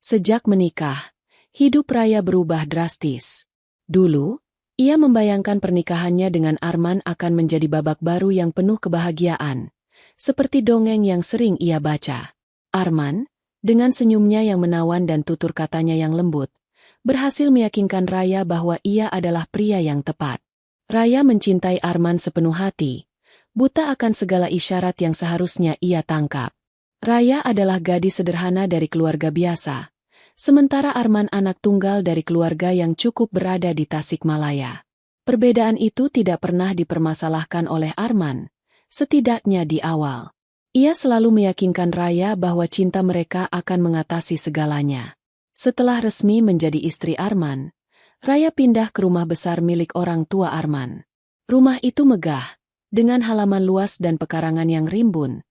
Sejak menikah, hidup Raya berubah drastis. Dulu, ia membayangkan pernikahannya dengan Arman akan menjadi babak baru yang penuh kebahagiaan, seperti dongeng yang sering ia baca. Arman, dengan senyumnya yang menawan dan tutur katanya yang lembut, berhasil meyakinkan Raya bahwa ia adalah pria yang tepat. Raya mencintai Arman sepenuh hati, buta akan segala isyarat yang seharusnya ia tangkap. Raya adalah gadis sederhana dari keluarga biasa, sementara Arman anak tunggal dari keluarga yang cukup berada di Tasikmalaya. Perbedaan itu tidak pernah dipermasalahkan oleh Arman, setidaknya di awal. Ia selalu meyakinkan Raya bahwa cinta mereka akan mengatasi segalanya. Setelah resmi menjadi istri Arman, Raya pindah ke rumah besar milik orang tua Arman. Rumah itu megah, dengan halaman luas dan pekarangan yang rimbun,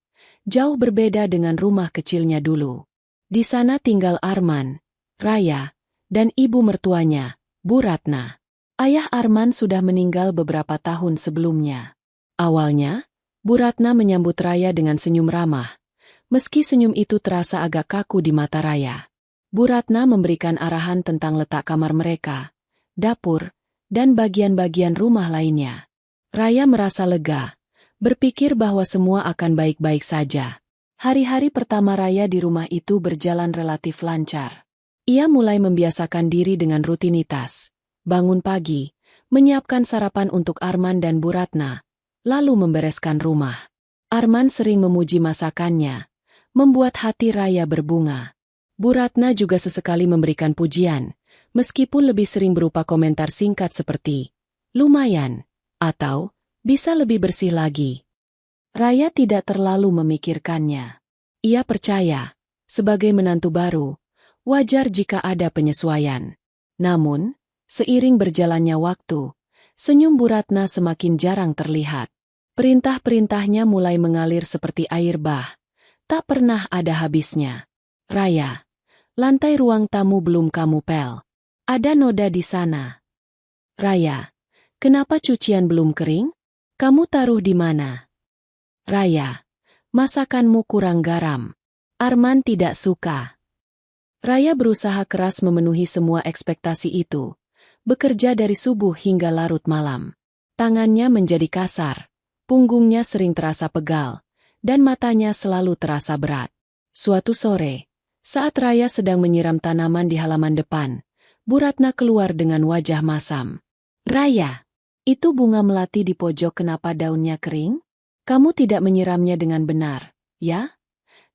jauh berbeda dengan rumah kecilnya dulu. Di sana tinggal Arman, Raya, dan ibu mertuanya, Bu Ratna. Ayah Arman sudah meninggal beberapa tahun sebelumnya. Awalnya, Bu Ratna menyambut Raya dengan senyum ramah, meski senyum itu terasa agak kaku di mata Raya. Bu Ratna memberikan arahan tentang letak kamar mereka, dapur, dan bagian-bagian rumah lainnya. Raya merasa lega, berpikir bahwa semua akan baik-baik saja. Hari-hari pertama Raya di rumah itu berjalan relatif lancar. Ia mulai membiasakan diri dengan rutinitas, bangun pagi, menyiapkan sarapan untuk Arman dan Bu Ratna, lalu membereskan rumah. Arman sering memuji masakannya, membuat hati Raya berbunga. Bu Ratna juga sesekali memberikan pujian, meskipun lebih sering berupa komentar singkat seperti, "Lumayan," atau, "Bisa lebih bersih lagi." Raya tidak terlalu memikirkannya. Ia percaya, sebagai menantu baru, wajar jika ada penyesuaian. Namun, seiring berjalannya waktu, senyum Bu Ratna semakin jarang terlihat. Perintah-perintahnya mulai mengalir seperti air bah, tak pernah ada habisnya. "Raya, lantai ruang tamu belum kamu pel. Ada noda di sana." "Raya, kenapa cucian belum kering? Kamu taruh di mana?" "Raya, masakanmu kurang garam." Arman tidak suka. Raya berusaha keras memenuhi semua ekspektasi itu, bekerja dari subuh hingga larut malam. Tangannya menjadi kasar, punggungnya sering terasa pegal, dan matanya selalu terasa berat. Suatu sore, saat Raya sedang menyiram tanaman di halaman depan, Bu Ratna keluar dengan wajah masam. "Raya, itu bunga melati di pojok kenapa daunnya kering? Kamu tidak menyiramnya dengan benar, ya?"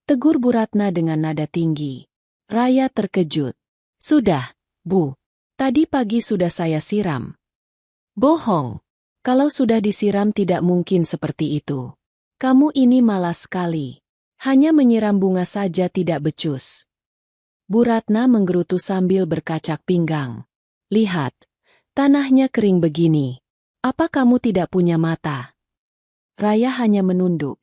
tegur Bu Ratna dengan nada tinggi. Raya terkejut. "Sudah, Bu. Tadi pagi sudah saya siram." "Bohong. Kalau sudah disiram tidak mungkin seperti itu. Kamu ini malas sekali. Hanya menyiram bunga saja tidak becus." Bu Ratna menggerutu sambil berkacak pinggang. "Lihat, tanahnya kering begini. Apa kamu tidak punya mata?" Raya hanya menunduk,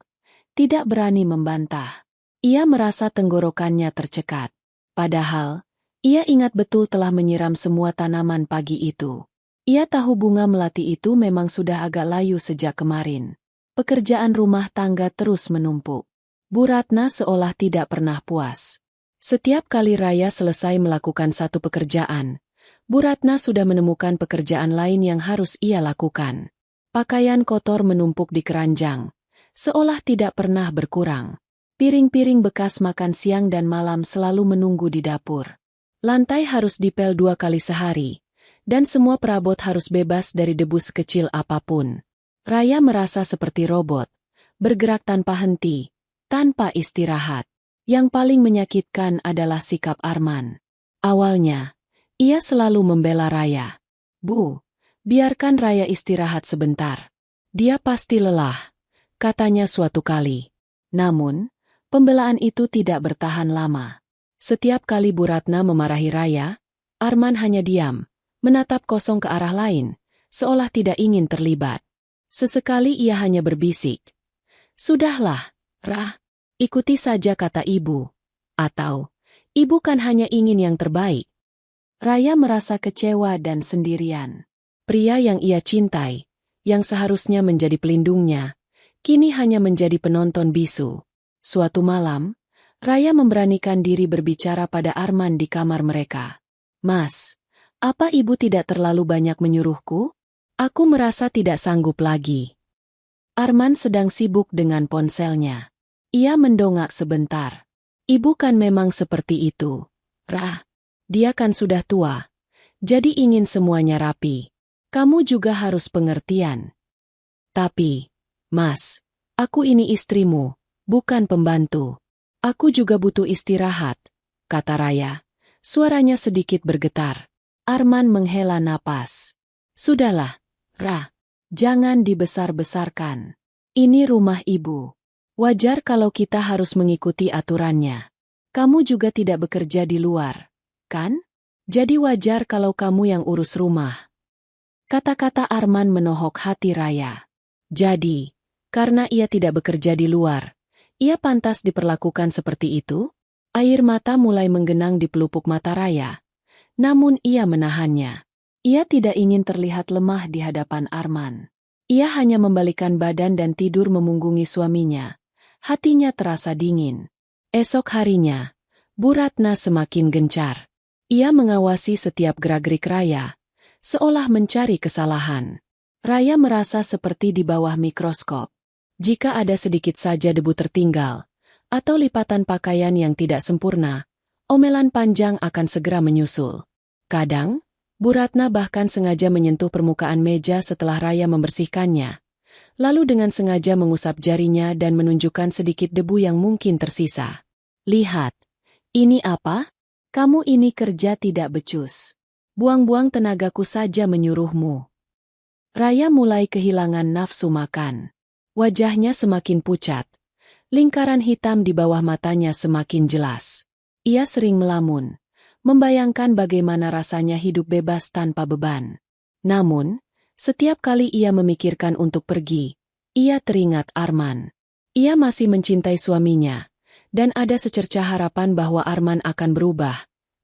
tidak berani membantah. Ia merasa tenggorokannya tercekat. Padahal, ia ingat betul telah menyiram semua tanaman pagi itu. Ia tahu bunga melati itu memang sudah agak layu sejak kemarin. Pekerjaan rumah tangga terus menumpuk. Bu Ratna seolah tidak pernah puas. Setiap kali Raya selesai melakukan satu pekerjaan, Bu Ratna sudah menemukan pekerjaan lain yang harus ia lakukan. Pakaian kotor menumpuk di keranjang, seolah tidak pernah berkurang. Piring-piring bekas makan siang dan malam selalu menunggu di dapur. Lantai harus dipel 2 kali sehari, dan semua perabot harus bebas dari debu sekecil apapun. Raya merasa seperti robot, bergerak tanpa henti, tanpa istirahat. Yang paling menyakitkan adalah sikap Arman. Awalnya, ia selalu membela Raya. "Bu, biarkan Raya istirahat sebentar. Dia pasti lelah," katanya suatu kali. Namun, pembelaan itu tidak bertahan lama. Setiap kali Bu Ratna memarahi Raya, Arman hanya diam, menatap kosong ke arah lain, seolah tidak ingin terlibat. Sesekali ia hanya berbisik, "Sudahlah, Rah, ikuti saja kata ibu." Atau, "Ibu kan hanya ingin yang terbaik." Raya merasa kecewa dan sendirian. Pria yang ia cintai, yang seharusnya menjadi pelindungnya, kini hanya menjadi penonton bisu. Suatu malam, Raya memberanikan diri berbicara pada Arman di kamar mereka. "Mas, apa ibu tidak terlalu banyak menyuruhku? Aku merasa tidak sanggup lagi." Arman sedang sibuk dengan ponselnya. Ia mendongak sebentar. "Ibu kan memang seperti itu, Rah. Dia kan sudah tua. Jadi ingin semuanya rapi. Kamu juga harus pengertian." "Tapi, Mas, aku ini istrimu, bukan pembantu. Aku juga butuh istirahat," kata Raya. Suaranya sedikit bergetar. Arman menghela napas. "Sudahlah, Rah. Jangan dibesar-besarkan. Ini rumah ibu. Wajar kalau kita harus mengikuti aturannya. Kamu juga tidak bekerja di luar, kan? Jadi wajar kalau kamu yang urus rumah." Kata-kata Arman menohok hati Raya. Jadi, karena ia tidak bekerja di luar, ia pantas diperlakukan seperti itu? Air mata mulai menggenang di pelupuk mata Raya. Namun ia menahannya. Ia tidak ingin terlihat lemah di hadapan Arman. Ia hanya membalikkan badan dan tidur memunggungi suaminya. Hatinya terasa dingin. Esok harinya, Bu Ratna semakin gencar. Ia mengawasi setiap gerak-gerik Raya, seolah mencari kesalahan. Raya merasa seperti di bawah mikroskop. Jika ada sedikit saja debu tertinggal, atau lipatan pakaian yang tidak sempurna, omelan panjang akan segera menyusul. Kadang, Bu Ratna bahkan sengaja menyentuh permukaan meja setelah Raya membersihkannya, lalu dengan sengaja mengusap jarinya dan menunjukkan sedikit debu yang mungkin tersisa. "Lihat, ini apa? Kamu ini kerja tidak becus. Buang-buang tenagaku saja menyuruhmu." Raya mulai kehilangan nafsu makan. Wajahnya semakin pucat. Lingkaran hitam di bawah matanya semakin jelas. Ia sering melamun, membayangkan bagaimana rasanya hidup bebas tanpa beban. Namun, setiap kali ia memikirkan untuk pergi, ia teringat Arman. Ia masih mencintai suaminya, dan ada secercah harapan bahwa Arman akan berubah,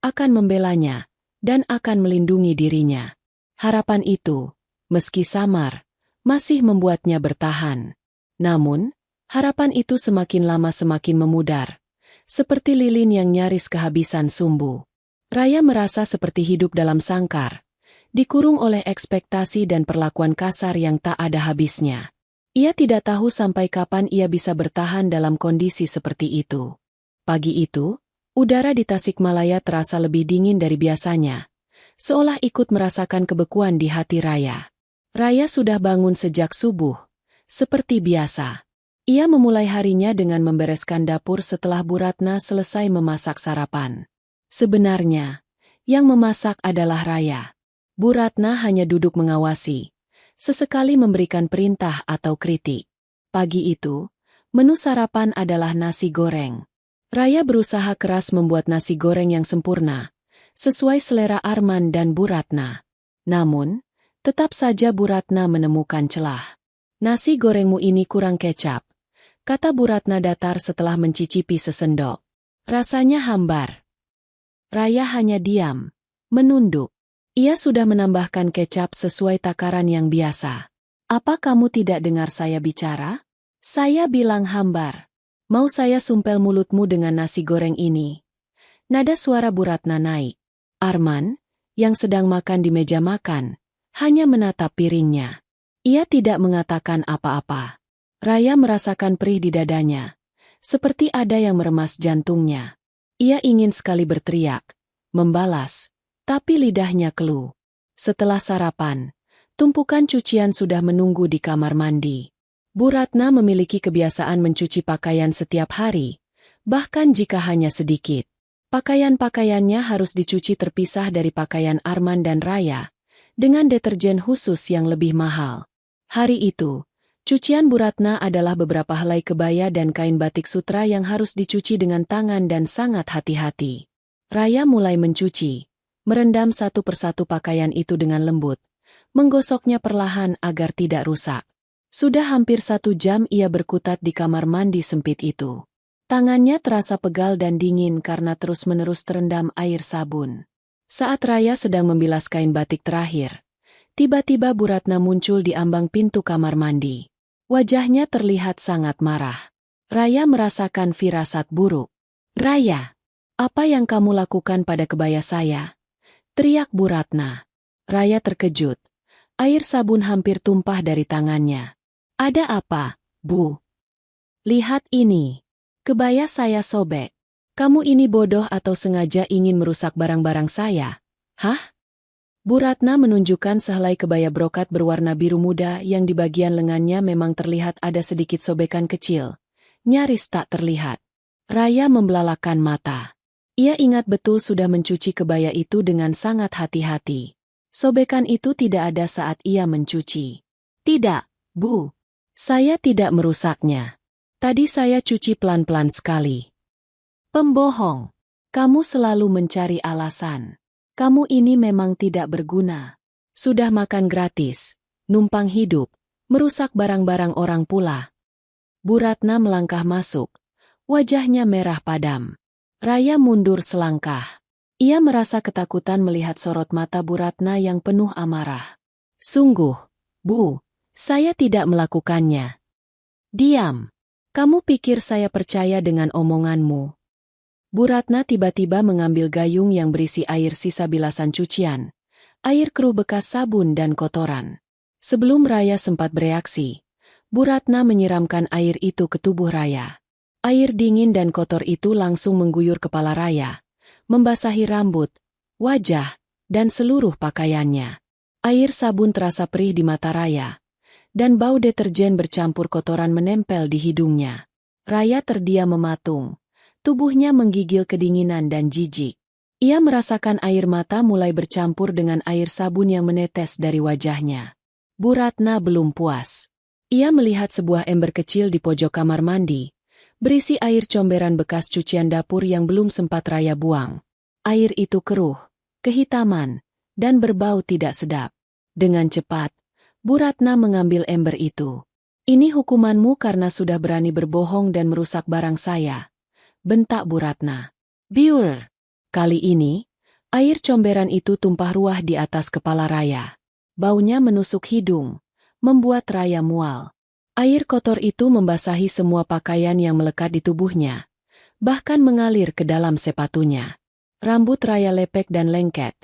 akan membelanya, dan akan melindungi dirinya. Harapan itu, meski samar, masih membuatnya bertahan. Namun, harapan itu semakin lama semakin memudar, seperti lilin yang nyaris kehabisan sumbu. Raya merasa seperti hidup dalam sangkar, dikurung oleh ekspektasi dan perlakuan kasar yang tak ada habisnya. Ia tidak tahu sampai kapan ia bisa bertahan dalam kondisi seperti itu. Pagi itu, udara di Tasikmalaya terasa lebih dingin dari biasanya, seolah ikut merasakan kebekuan di hati Raya. Raya sudah bangun sejak subuh. Seperti biasa, ia memulai harinya dengan membereskan dapur setelah Bu Ratna selesai memasak sarapan. Sebenarnya, yang memasak adalah Raya. Bu Ratna hanya duduk mengawasi, sesekali memberikan perintah atau kritik. Pagi itu, menu sarapan adalah nasi goreng. Raya berusaha keras membuat nasi goreng yang sempurna, sesuai selera Arman dan Bu Ratna. Namun, tetap saja Bu Ratna menemukan celah. "Nasi gorengmu ini kurang kecap," kata Bu Ratna datar setelah mencicipi sesendok. "Rasanya hambar." Raya hanya diam, menunduk. Ia sudah menambahkan kecap sesuai takaran yang biasa. "Apa kamu tidak dengar saya bicara? Saya bilang hambar. Mau saya sumpel mulutmu dengan nasi goreng ini?" Nada suara Bu Ratna naik. Arman, yang sedang makan di meja makan, hanya menatap piringnya. Ia tidak mengatakan apa-apa. Raya merasakan perih di dadanya, seperti ada yang meremas jantungnya. Ia ingin sekali berteriak, membalas, tapi lidahnya keluh. Setelah sarapan, tumpukan cucian sudah menunggu di kamar mandi. Bu Ratna memiliki kebiasaan mencuci pakaian setiap hari, bahkan jika hanya sedikit. Pakaian-pakaiannya harus dicuci terpisah dari pakaian Arman dan Raya, dengan deterjen khusus yang lebih mahal. Hari itu, cucian Bu Ratna adalah beberapa helai kebaya dan kain batik sutra yang harus dicuci dengan tangan dan sangat hati-hati. Raya mulai mencuci, merendam satu persatu pakaian itu dengan lembut, menggosoknya perlahan agar tidak rusak. Sudah hampir 1 jam ia berkutat di kamar mandi sempit itu. Tangannya terasa pegal dan dingin karena terus-menerus terendam air sabun. Saat Raya sedang membilas kain batik terakhir, tiba-tiba Bu Ratna muncul di ambang pintu kamar mandi. Wajahnya terlihat sangat marah. Raya merasakan firasat buruk. Raya, apa yang kamu lakukan pada kebaya saya? Teriak Bu Ratna. Raya terkejut. Air sabun hampir tumpah dari tangannya. Ada apa, Bu? Lihat ini. Kebaya saya sobek. Kamu ini bodoh atau sengaja ingin merusak barang-barang saya? Hah? Bu Ratna menunjukkan sehelai kebaya brokat berwarna biru muda yang di bagian lengannya memang terlihat ada sedikit sobekan kecil. Nyaris tak terlihat. Raya membelalakan mata. Ia ingat betul sudah mencuci kebaya itu dengan sangat hati-hati. Sobekan itu tidak ada saat ia mencuci. Tidak, Bu. Saya tidak merusaknya. Tadi saya cuci pelan-pelan sekali. Pembohong. Kamu selalu mencari alasan. Kamu ini memang tidak berguna. Sudah makan gratis, numpang hidup, merusak barang-barang orang pula. Bu Ratna melangkah masuk. Wajahnya merah padam. Raya mundur selangkah. Ia merasa ketakutan melihat sorot mata Bu Ratna yang penuh amarah. Sungguh, Bu, saya tidak melakukannya. Diam. Kamu pikir saya percaya dengan omonganmu? Bu Ratna tiba-tiba mengambil gayung yang berisi air sisa bilasan cucian, air keruh bekas sabun dan kotoran. Sebelum Raya sempat bereaksi, Bu Ratna menyiramkan air itu ke tubuh Raya. Air dingin dan kotor itu langsung mengguyur kepala Raya, membasahi rambut, wajah, dan seluruh pakaiannya. Air sabun terasa perih di mata Raya, dan bau deterjen bercampur kotoran menempel di hidungnya. Raya terdiam mematung. Tubuhnya menggigil kedinginan dan jijik. Ia merasakan air mata mulai bercampur dengan air sabun yang menetes dari wajahnya. Bu Ratna belum puas. Ia melihat sebuah ember kecil di pojok kamar mandi, berisi air comberan bekas cucian dapur yang belum sempat Raya buang. Air itu keruh, kehitaman, dan berbau tidak sedap. Dengan cepat, Bu Ratna mengambil ember itu. Ini hukumanmu karena sudah berani berbohong dan merusak barang saya, bentak Bu Ratna. Biur! Kali ini, air comberan itu tumpah ruah di atas kepala Raya. Baunya menusuk hidung, membuat Raya mual. Air kotor itu membasahi semua pakaian yang melekat di tubuhnya, bahkan mengalir ke dalam sepatunya. Rambut Raya lepek dan lengket.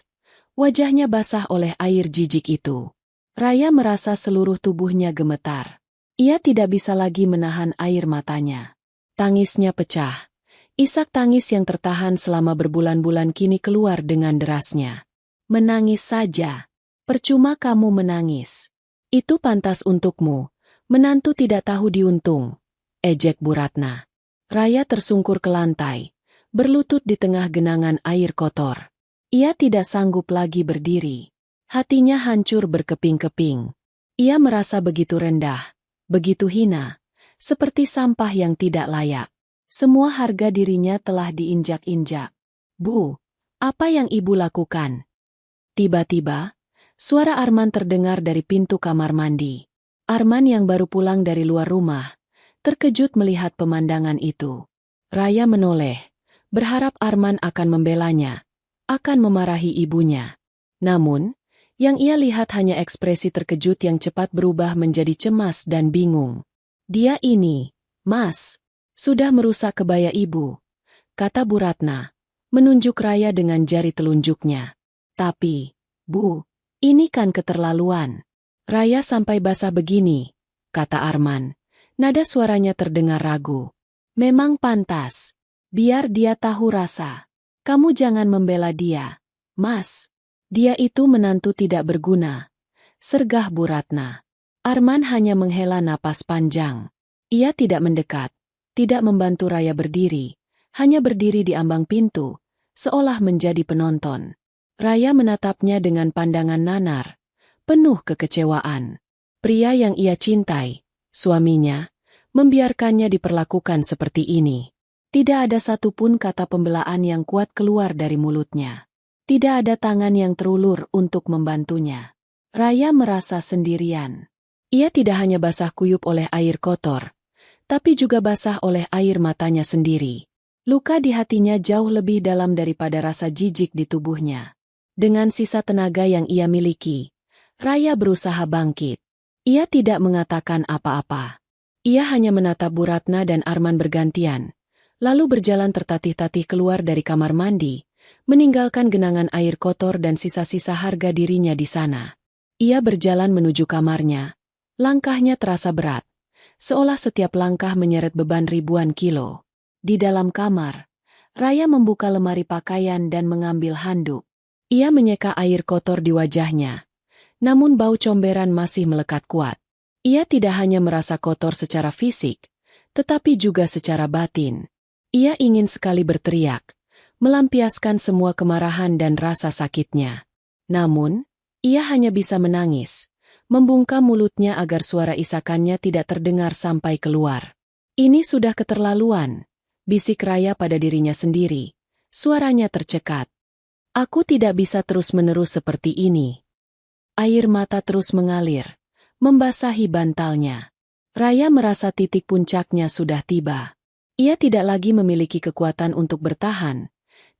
Wajahnya basah oleh air jijik itu. Raya merasa seluruh tubuhnya gemetar. Ia tidak bisa lagi menahan air matanya. Tangisnya pecah. Isak tangis yang tertahan selama berbulan-bulan kini keluar dengan derasnya. Menangis saja. Percuma kamu menangis. Itu pantas untukmu. Menantu tidak tahu diuntung. Ejek Bu Ratna. Raya tersungkur ke lantai, berlutut di tengah genangan air kotor. Ia tidak sanggup lagi berdiri. Hatinya hancur berkeping-keping. Ia merasa begitu rendah, begitu hina, seperti sampah yang tidak layak. Semua harga dirinya telah diinjak-injak. Bu, apa yang ibu lakukan? Tiba-tiba, suara Arman terdengar dari pintu kamar mandi. Arman yang baru pulang dari luar rumah, terkejut melihat pemandangan itu. Raya menoleh, berharap Arman akan membelanya, akan memarahi ibunya. Namun, yang ia lihat hanya ekspresi terkejut yang cepat berubah menjadi cemas dan bingung. Dia ini, Mas, sudah merusak kebaya ibu, kata Bu Ratna, menunjuk Raya dengan jari telunjuknya. Tapi, Bu, ini kan keterlaluan. Raya sampai basah begini, kata Arman. Nada suaranya terdengar ragu. Memang pantas. Biar dia tahu rasa. Kamu jangan membela dia, Mas. Dia itu menantu tidak berguna. Sergah Bu Ratna. Arman hanya menghela napas panjang. Ia tidak mendekat, tidak membantu Raya berdiri, hanya berdiri di ambang pintu, seolah menjadi penonton. Raya menatapnya dengan pandangan nanar, penuh kekecewaan. Pria yang ia cintai, suaminya, membiarkannya diperlakukan seperti ini. Tidak ada satupun kata pembelaan yang kuat keluar dari mulutnya. Tidak ada tangan yang terulur untuk membantunya. Raya merasa sendirian. Ia tidak hanya basah kuyup oleh air kotor, tapi juga basah oleh air matanya sendiri. Luka di hatinya jauh lebih dalam daripada rasa jijik di tubuhnya. Dengan sisa tenaga yang ia miliki, Raya berusaha bangkit. Ia tidak mengatakan apa-apa. Ia hanya menatap Bu Ratna dan Arman bergantian, lalu berjalan tertatih-tatih keluar dari kamar mandi, meninggalkan genangan air kotor dan sisa-sisa harga dirinya di sana. Ia berjalan menuju kamarnya. Langkahnya terasa berat, seolah setiap langkah menyeret beban ribuan kilo. Di dalam kamar, Raya membuka lemari pakaian dan mengambil handuk. Ia menyeka air kotor di wajahnya, namun bau comberan masih melekat kuat. Ia tidak hanya merasa kotor secara fisik, tetapi juga secara batin. Ia ingin sekali berteriak, melampiaskan semua kemarahan dan rasa sakitnya. Namun, ia hanya bisa menangis, membungkam mulutnya agar suara isakannya tidak terdengar sampai keluar. Ini sudah keterlaluan, bisik Raya pada dirinya sendiri. Suaranya tercekat. Aku tidak bisa terus-menerus seperti ini. Air mata terus mengalir, membasahi bantalnya. Raya merasa titik puncaknya sudah tiba. Ia tidak lagi memiliki kekuatan untuk bertahan.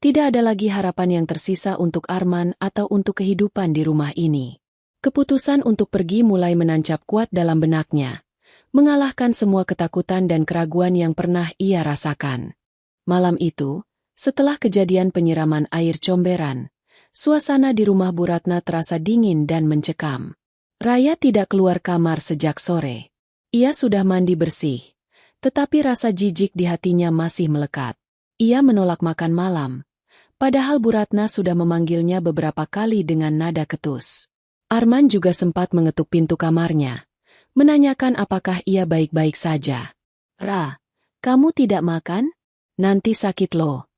Tidak ada lagi harapan yang tersisa untuk Arman atau untuk kehidupan di rumah ini. Keputusan untuk pergi mulai menancap kuat dalam benaknya, mengalahkan semua ketakutan dan keraguan yang pernah ia rasakan. Malam itu, setelah kejadian penyiraman air comberan, suasana di rumah Bu Ratna terasa dingin dan mencekam. Raya tidak keluar kamar sejak sore. Ia sudah mandi bersih, tetapi rasa jijik di hatinya masih melekat. Ia menolak makan malam, padahal Bu Ratna sudah memanggilnya beberapa kali dengan nada ketus. Arman juga sempat mengetuk pintu kamarnya, menanyakan apakah ia baik-baik saja. "Ra, kamu tidak makan? Nanti sakit loh,"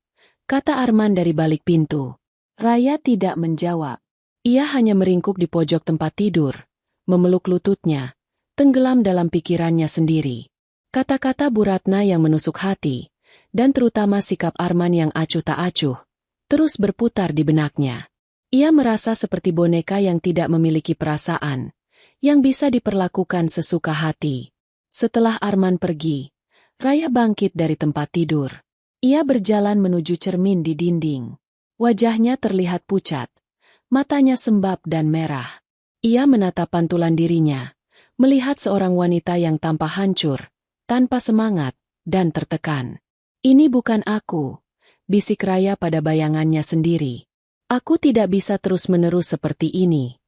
kata Arman dari balik pintu. Raya tidak menjawab. Ia hanya meringkuk di pojok tempat tidur, memeluk lututnya, tenggelam dalam pikirannya sendiri. Kata-kata Bu Ratna yang menusuk hati, dan terutama sikap Arman yang acuh tak acuh, terus berputar di benaknya. Ia merasa seperti boneka yang tidak memiliki perasaan, yang bisa diperlakukan sesuka hati. Setelah Arman pergi, Raya bangkit dari tempat tidur. Ia berjalan menuju cermin di dinding. Wajahnya terlihat pucat, matanya sembab dan merah. Ia menatap pantulan dirinya, melihat seorang wanita yang tampak hancur, tanpa semangat, dan tertekan. "Ini bukan aku," bisik Raya pada bayangannya sendiri. "Aku tidak bisa terus-menerus seperti ini."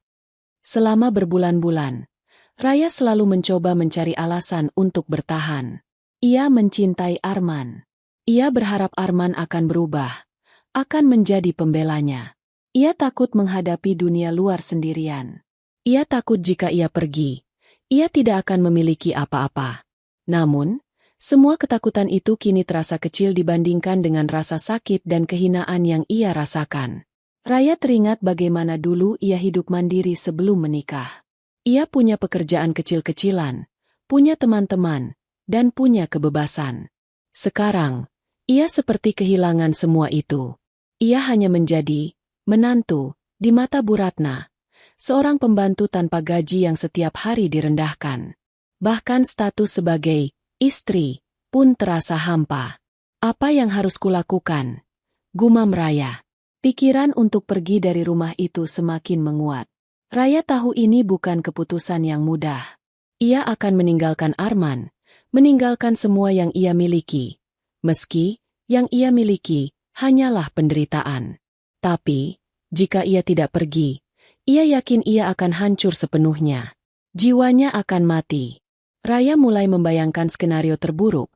Selama berbulan-bulan, Raya selalu mencoba mencari alasan untuk bertahan. Ia mencintai Arman. Ia berharap Arman akan berubah, akan menjadi pembelanya. Ia takut menghadapi dunia luar sendirian. Ia takut jika ia pergi, ia tidak akan memiliki apa-apa. Namun, semua ketakutan itu kini terasa kecil dibandingkan dengan rasa sakit dan kehinaan yang ia rasakan. Raya teringat bagaimana dulu ia hidup mandiri sebelum menikah. Ia punya pekerjaan kecil-kecilan, punya teman-teman, dan punya kebebasan. Sekarang, ia seperti kehilangan semua itu. Ia hanya menjadi menantu di mata Bu Ratna, seorang pembantu tanpa gaji yang setiap hari direndahkan. Bahkan status sebagai istri pun terasa hampa. "Apa yang harus kulakukan?" gumam Raya. Pikiran untuk pergi dari rumah itu semakin menguat. Raya tahu ini bukan keputusan yang mudah. Ia akan meninggalkan Arman, meninggalkan semua yang ia miliki. Meski, yang ia miliki, hanyalah penderitaan. Tapi, jika ia tidak pergi, ia yakin ia akan hancur sepenuhnya. Jiwanya akan mati. Raya mulai membayangkan skenario terburuk.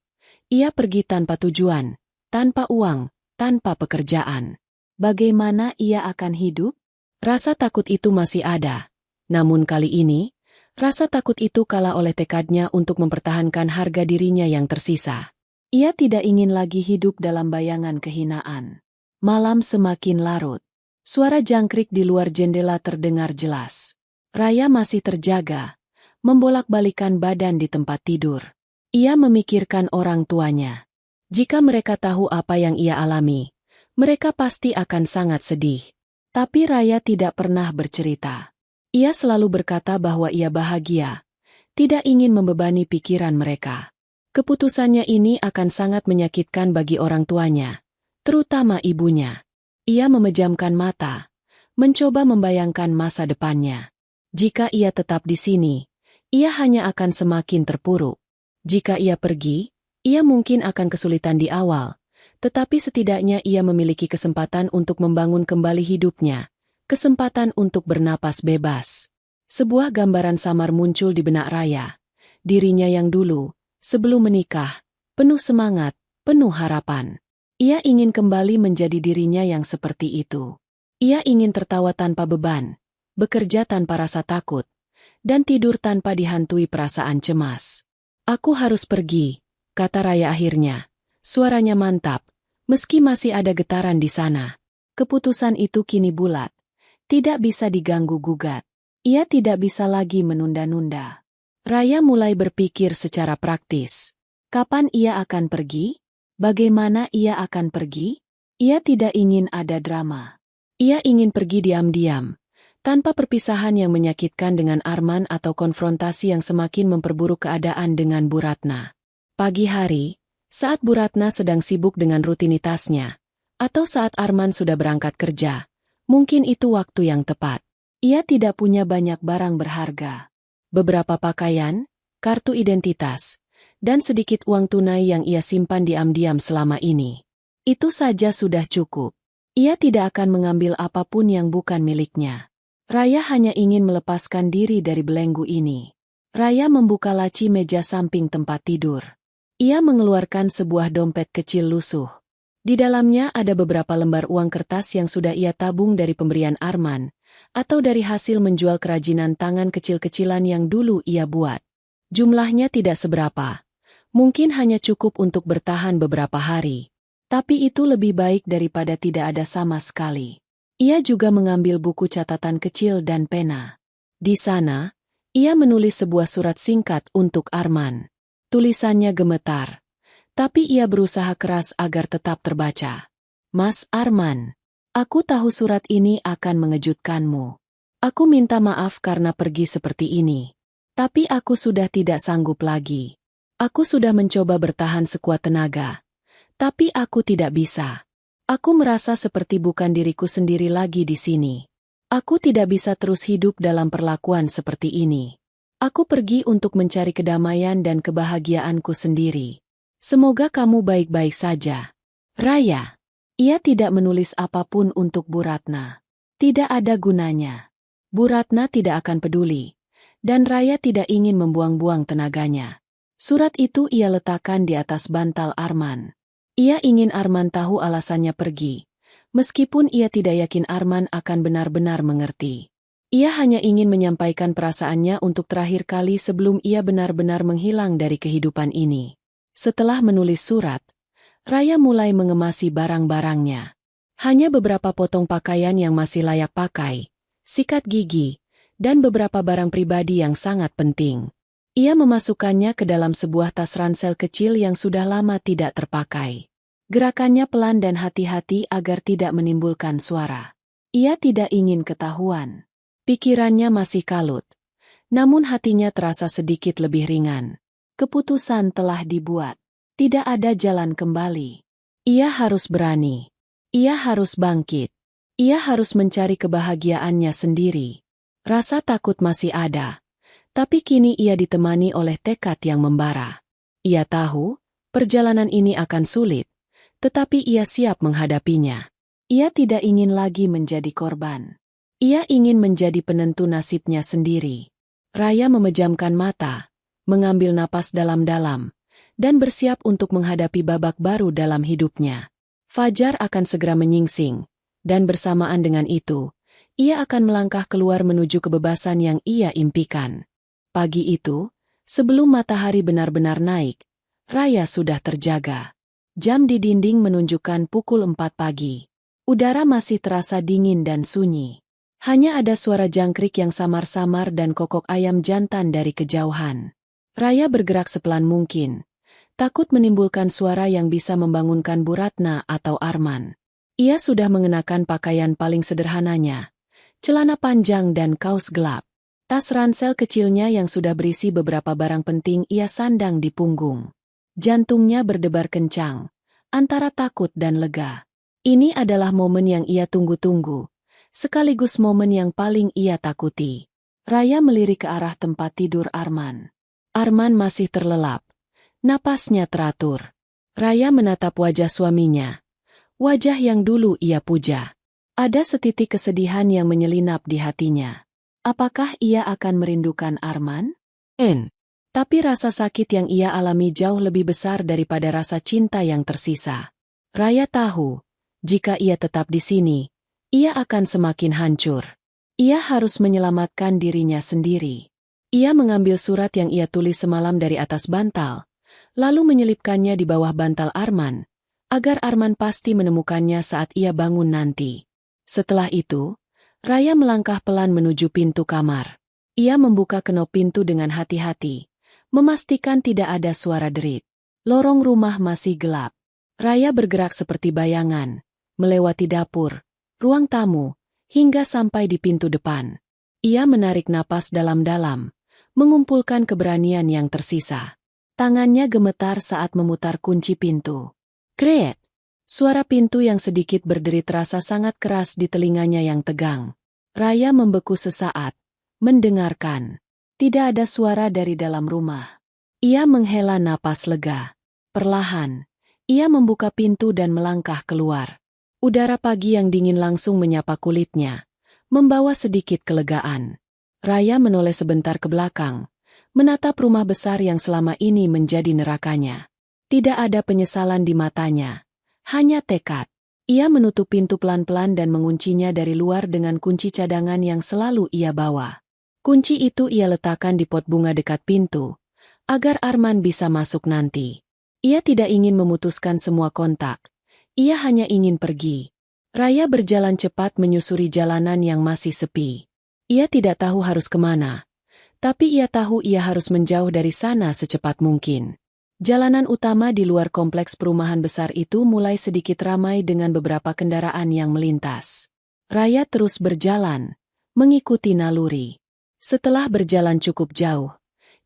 Ia pergi tanpa tujuan, tanpa uang, tanpa pekerjaan. Bagaimana ia akan hidup? Rasa takut itu masih ada. Namun kali ini, rasa takut itu kalah oleh tekadnya untuk mempertahankan harga dirinya yang tersisa. Ia tidak ingin lagi hidup dalam bayangan kehinaan. Malam semakin larut. Suara jangkrik di luar jendela terdengar jelas. Raya masih terjaga, membolak-balikan badan di tempat tidur. Ia memikirkan orang tuanya. Jika mereka tahu apa yang ia alami, mereka pasti akan sangat sedih. Tapi Raya tidak pernah bercerita. Ia selalu berkata bahwa ia bahagia, tidak ingin membebani pikiran mereka. Keputusannya ini akan sangat menyakitkan bagi orang tuanya, terutama ibunya. Ia memejamkan mata, mencoba membayangkan masa depannya. Jika ia tetap di sini, ia hanya akan semakin terpuruk. Jika ia pergi, ia mungkin akan kesulitan di awal, Tetapi setidaknya ia memiliki kesempatan untuk membangun kembali hidupnya, kesempatan untuk bernapas bebas. Sebuah gambaran samar muncul di benak Raya. Dirinya yang dulu, sebelum menikah, penuh semangat, penuh harapan. Ia ingin kembali menjadi dirinya yang seperti itu. Ia ingin tertawa tanpa beban, bekerja tanpa rasa takut, dan tidur tanpa dihantui perasaan cemas. Aku harus pergi, kata Raya akhirnya. Suaranya mantap, meski masih ada getaran di sana. Keputusan itu kini bulat, tidak bisa diganggu-gugat. Ia tidak bisa lagi menunda-nunda. Raya mulai berpikir secara praktis. Kapan ia akan pergi? Bagaimana ia akan pergi? Ia tidak ingin ada drama. Ia ingin pergi diam-diam, tanpa perpisahan yang menyakitkan dengan Arman atau konfrontasi yang semakin memperburuk keadaan dengan Bu Ratna. Pagi hari, saat Bu Ratna sedang sibuk dengan rutinitasnya, atau saat Arman sudah berangkat kerja, mungkin itu waktu yang tepat. Ia tidak punya banyak barang berharga. Beberapa pakaian, kartu identitas, dan sedikit uang tunai yang ia simpan diam-diam selama ini. Itu saja sudah cukup. Ia tidak akan mengambil apapun yang bukan miliknya. Raya hanya ingin melepaskan diri dari belenggu ini. Raya membuka laci meja samping tempat tidur. Ia mengeluarkan sebuah dompet kecil lusuh. Di dalamnya ada beberapa lembar uang kertas yang sudah ia tabung dari pemberian Arman, atau dari hasil menjual kerajinan tangan kecil-kecilan yang dulu ia buat. Jumlahnya tidak seberapa. Mungkin hanya cukup untuk bertahan beberapa hari. Tapi itu lebih baik daripada tidak ada sama sekali. Ia juga mengambil buku catatan kecil dan pena. Di sana, ia menulis sebuah surat singkat untuk Arman. Tulisannya gemetar, tapi ia berusaha keras agar tetap terbaca. Mas Arman, aku tahu surat ini akan mengejutkanmu. Aku minta maaf karena pergi seperti ini. Tapi aku sudah tidak sanggup lagi. Aku sudah mencoba bertahan sekuat tenaga. Tapi aku tidak bisa. Aku merasa seperti bukan diriku sendiri lagi di sini. Aku tidak bisa terus hidup dalam perlakuan seperti ini. Aku pergi untuk mencari kedamaian dan kebahagiaanku sendiri. Semoga kamu baik-baik saja. Raya. Ia tidak menulis apapun untuk Bu Ratna. Tidak ada gunanya. Bu Ratna tidak akan peduli. Dan Raya tidak ingin membuang-buang tenaganya. Surat itu ia letakkan di atas bantal Arman. Ia ingin Arman tahu alasannya pergi. Meskipun ia tidak yakin Arman akan benar-benar mengerti. Ia hanya ingin menyampaikan perasaannya untuk terakhir kali sebelum ia benar-benar menghilang dari kehidupan ini. Setelah menulis surat, Raya mulai mengemasi barang-barangnya. Hanya beberapa potong pakaian yang masih layak pakai, sikat gigi, dan beberapa barang pribadi yang sangat penting. Ia memasukkannya ke dalam sebuah tas ransel kecil yang sudah lama tidak terpakai. Gerakannya pelan dan hati-hati agar tidak menimbulkan suara. Ia tidak ingin ketahuan. Pikirannya masih kalut, namun hatinya terasa sedikit lebih ringan. Keputusan telah dibuat. Tidak ada jalan kembali. Ia harus berani. Ia harus bangkit. Ia harus mencari kebahagiaannya sendiri. Rasa takut masih ada, tapi kini ia ditemani oleh tekad yang membara. Ia tahu, perjalanan ini akan sulit, tetapi ia siap menghadapinya. Ia tidak ingin lagi menjadi korban. Ia ingin menjadi penentu nasibnya sendiri. Raya memejamkan mata, mengambil napas dalam-dalam, dan bersiap untuk menghadapi babak baru dalam hidupnya. Fajar akan segera menyingsing, dan bersamaan dengan itu, ia akan melangkah keluar menuju kebebasan yang ia impikan. Pagi itu, sebelum matahari benar-benar naik, Raya sudah terjaga. Jam di dinding menunjukkan pukul 4 pagi. Udara masih terasa dingin dan sunyi. Hanya ada suara jangkrik yang samar-samar dan kokok ayam jantan dari kejauhan. Raya bergerak sepelan mungkin, takut menimbulkan suara yang bisa membangunkan Bu Ratna atau Arman. Ia sudah mengenakan pakaian paling sederhananya, celana panjang dan kaos gelap. Tas ransel kecilnya yang sudah berisi beberapa barang penting ia sandang di punggung. Jantungnya berdebar kencang, antara takut dan lega. Ini adalah momen yang ia tunggu-tunggu. Sekaligus momen yang paling ia takuti. Raya melirik ke arah tempat tidur Arman. Arman masih terlelap. Napasnya teratur. Raya menatap wajah suaminya. Wajah yang dulu ia puja. Ada setitik kesedihan yang menyelinap di hatinya. Apakah ia akan merindukan Arman? Tapi rasa sakit yang ia alami jauh lebih besar daripada rasa cinta yang tersisa. Raya tahu, jika ia tetap di sini, ia akan semakin hancur. Ia harus menyelamatkan dirinya sendiri. Ia mengambil surat yang ia tulis semalam dari atas bantal, lalu menyelipkannya di bawah bantal Arman, agar Arman pasti menemukannya saat ia bangun nanti. Setelah itu, Raya melangkah pelan menuju pintu kamar. Ia membuka kenop pintu dengan hati-hati, memastikan tidak ada suara derit. Lorong rumah masih gelap. Raya bergerak seperti bayangan, melewati dapur, ruang tamu, hingga sampai di pintu depan. Ia menarik napas dalam-dalam, mengumpulkan keberanian yang tersisa. Tangannya gemetar saat memutar kunci pintu. Kreet! Suara pintu yang sedikit berderit terasa sangat keras di telinganya yang tegang. Raya membeku sesaat, mendengarkan. Tidak ada suara dari dalam rumah. Ia menghela napas lega. Perlahan, ia membuka pintu dan melangkah keluar. Udara pagi yang dingin langsung menyapa kulitnya, membawa sedikit kelegaan. Raya menoleh sebentar ke belakang, menatap rumah besar yang selama ini menjadi nerakanya. Tidak ada penyesalan di matanya, hanya tekad. Ia menutup pintu pelan-pelan dan menguncinya dari luar dengan kunci cadangan yang selalu ia bawa. Kunci itu ia letakkan di pot bunga dekat pintu, agar Arman bisa masuk nanti. Ia tidak ingin memutuskan semua kontak. Ia hanya ingin pergi. Raya berjalan cepat menyusuri jalanan yang masih sepi. Ia tidak tahu harus kemana, tapi ia tahu ia harus menjauh dari sana secepat mungkin. Jalanan utama di luar kompleks perumahan besar itu mulai sedikit ramai dengan beberapa kendaraan yang melintas. Raya terus berjalan, mengikuti naluri. Setelah berjalan cukup jauh,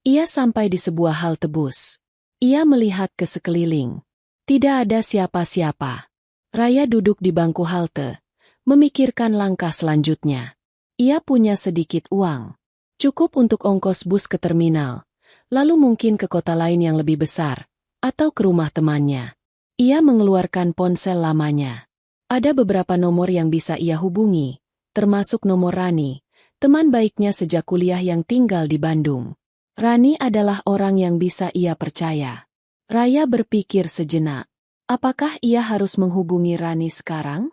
ia sampai di sebuah halte bus. Ia melihat ke sekeliling. Tidak ada siapa-siapa. Raya duduk di bangku halte, memikirkan langkah selanjutnya. Ia punya sedikit uang, cukup untuk ongkos bus ke terminal, lalu mungkin ke kota lain yang lebih besar, atau ke rumah temannya. Ia mengeluarkan ponsel lamanya. Ada beberapa nomor yang bisa ia hubungi, termasuk nomor Rani, teman baiknya sejak kuliah yang tinggal di Bandung. Rani adalah orang yang bisa ia percaya. Raya berpikir sejenak. Apakah ia harus menghubungi Rani sekarang?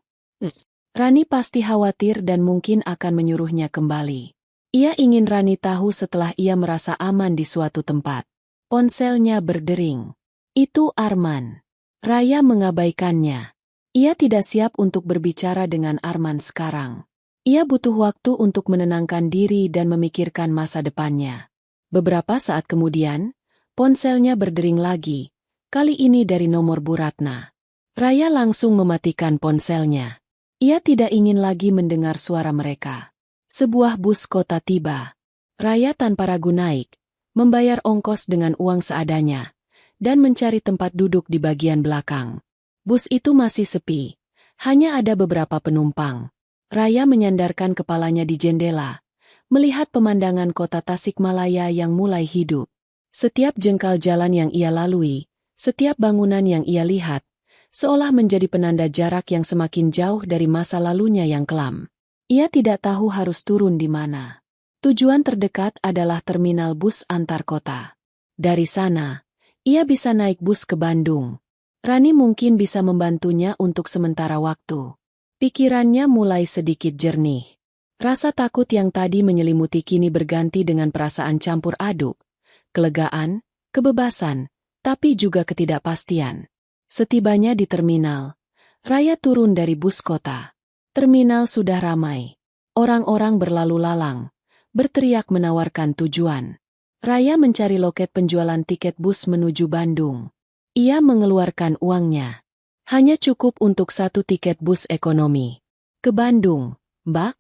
Rani pasti khawatir dan mungkin akan menyuruhnya kembali. Ia ingin Rani tahu setelah ia merasa aman di suatu tempat. Ponselnya berdering. Itu Arman. Raya mengabaikannya. Ia tidak siap untuk berbicara dengan Arman sekarang. Ia butuh waktu untuk menenangkan diri dan memikirkan masa depannya. Beberapa saat kemudian, ponselnya berdering lagi, kali ini dari nomor Bu Ratna. Raya langsung mematikan ponselnya. Ia tidak ingin lagi mendengar suara mereka. Sebuah bus kota tiba. Raya tanpa ragu naik, membayar ongkos dengan uang seadanya, dan mencari tempat duduk di bagian belakang. Bus itu masih sepi, hanya ada beberapa penumpang. Raya menyandarkan kepalanya di jendela, melihat pemandangan kota Tasikmalaya yang mulai hidup. Setiap jengkal jalan yang ia lalui, setiap bangunan yang ia lihat, seolah menjadi penanda jarak yang semakin jauh dari masa lalunya yang kelam. Ia tidak tahu harus turun di mana. Tujuan terdekat adalah terminal bus antar kota. Dari sana, ia bisa naik bus ke Bandung. Rani mungkin bisa membantunya untuk sementara waktu. Pikirannya mulai sedikit jernih. Rasa takut yang tadi menyelimuti kini berganti dengan perasaan campur aduk. Kelegaan, kebebasan, tapi juga ketidakpastian. Setibanya di terminal, Raya turun dari bus kota. Terminal sudah ramai. Orang-orang berlalu lalang, berteriak menawarkan tujuan. Raya mencari loket penjualan tiket bus menuju Bandung. Ia mengeluarkan uangnya. Hanya cukup untuk satu tiket bus ekonomi. Ke Bandung, Mbak?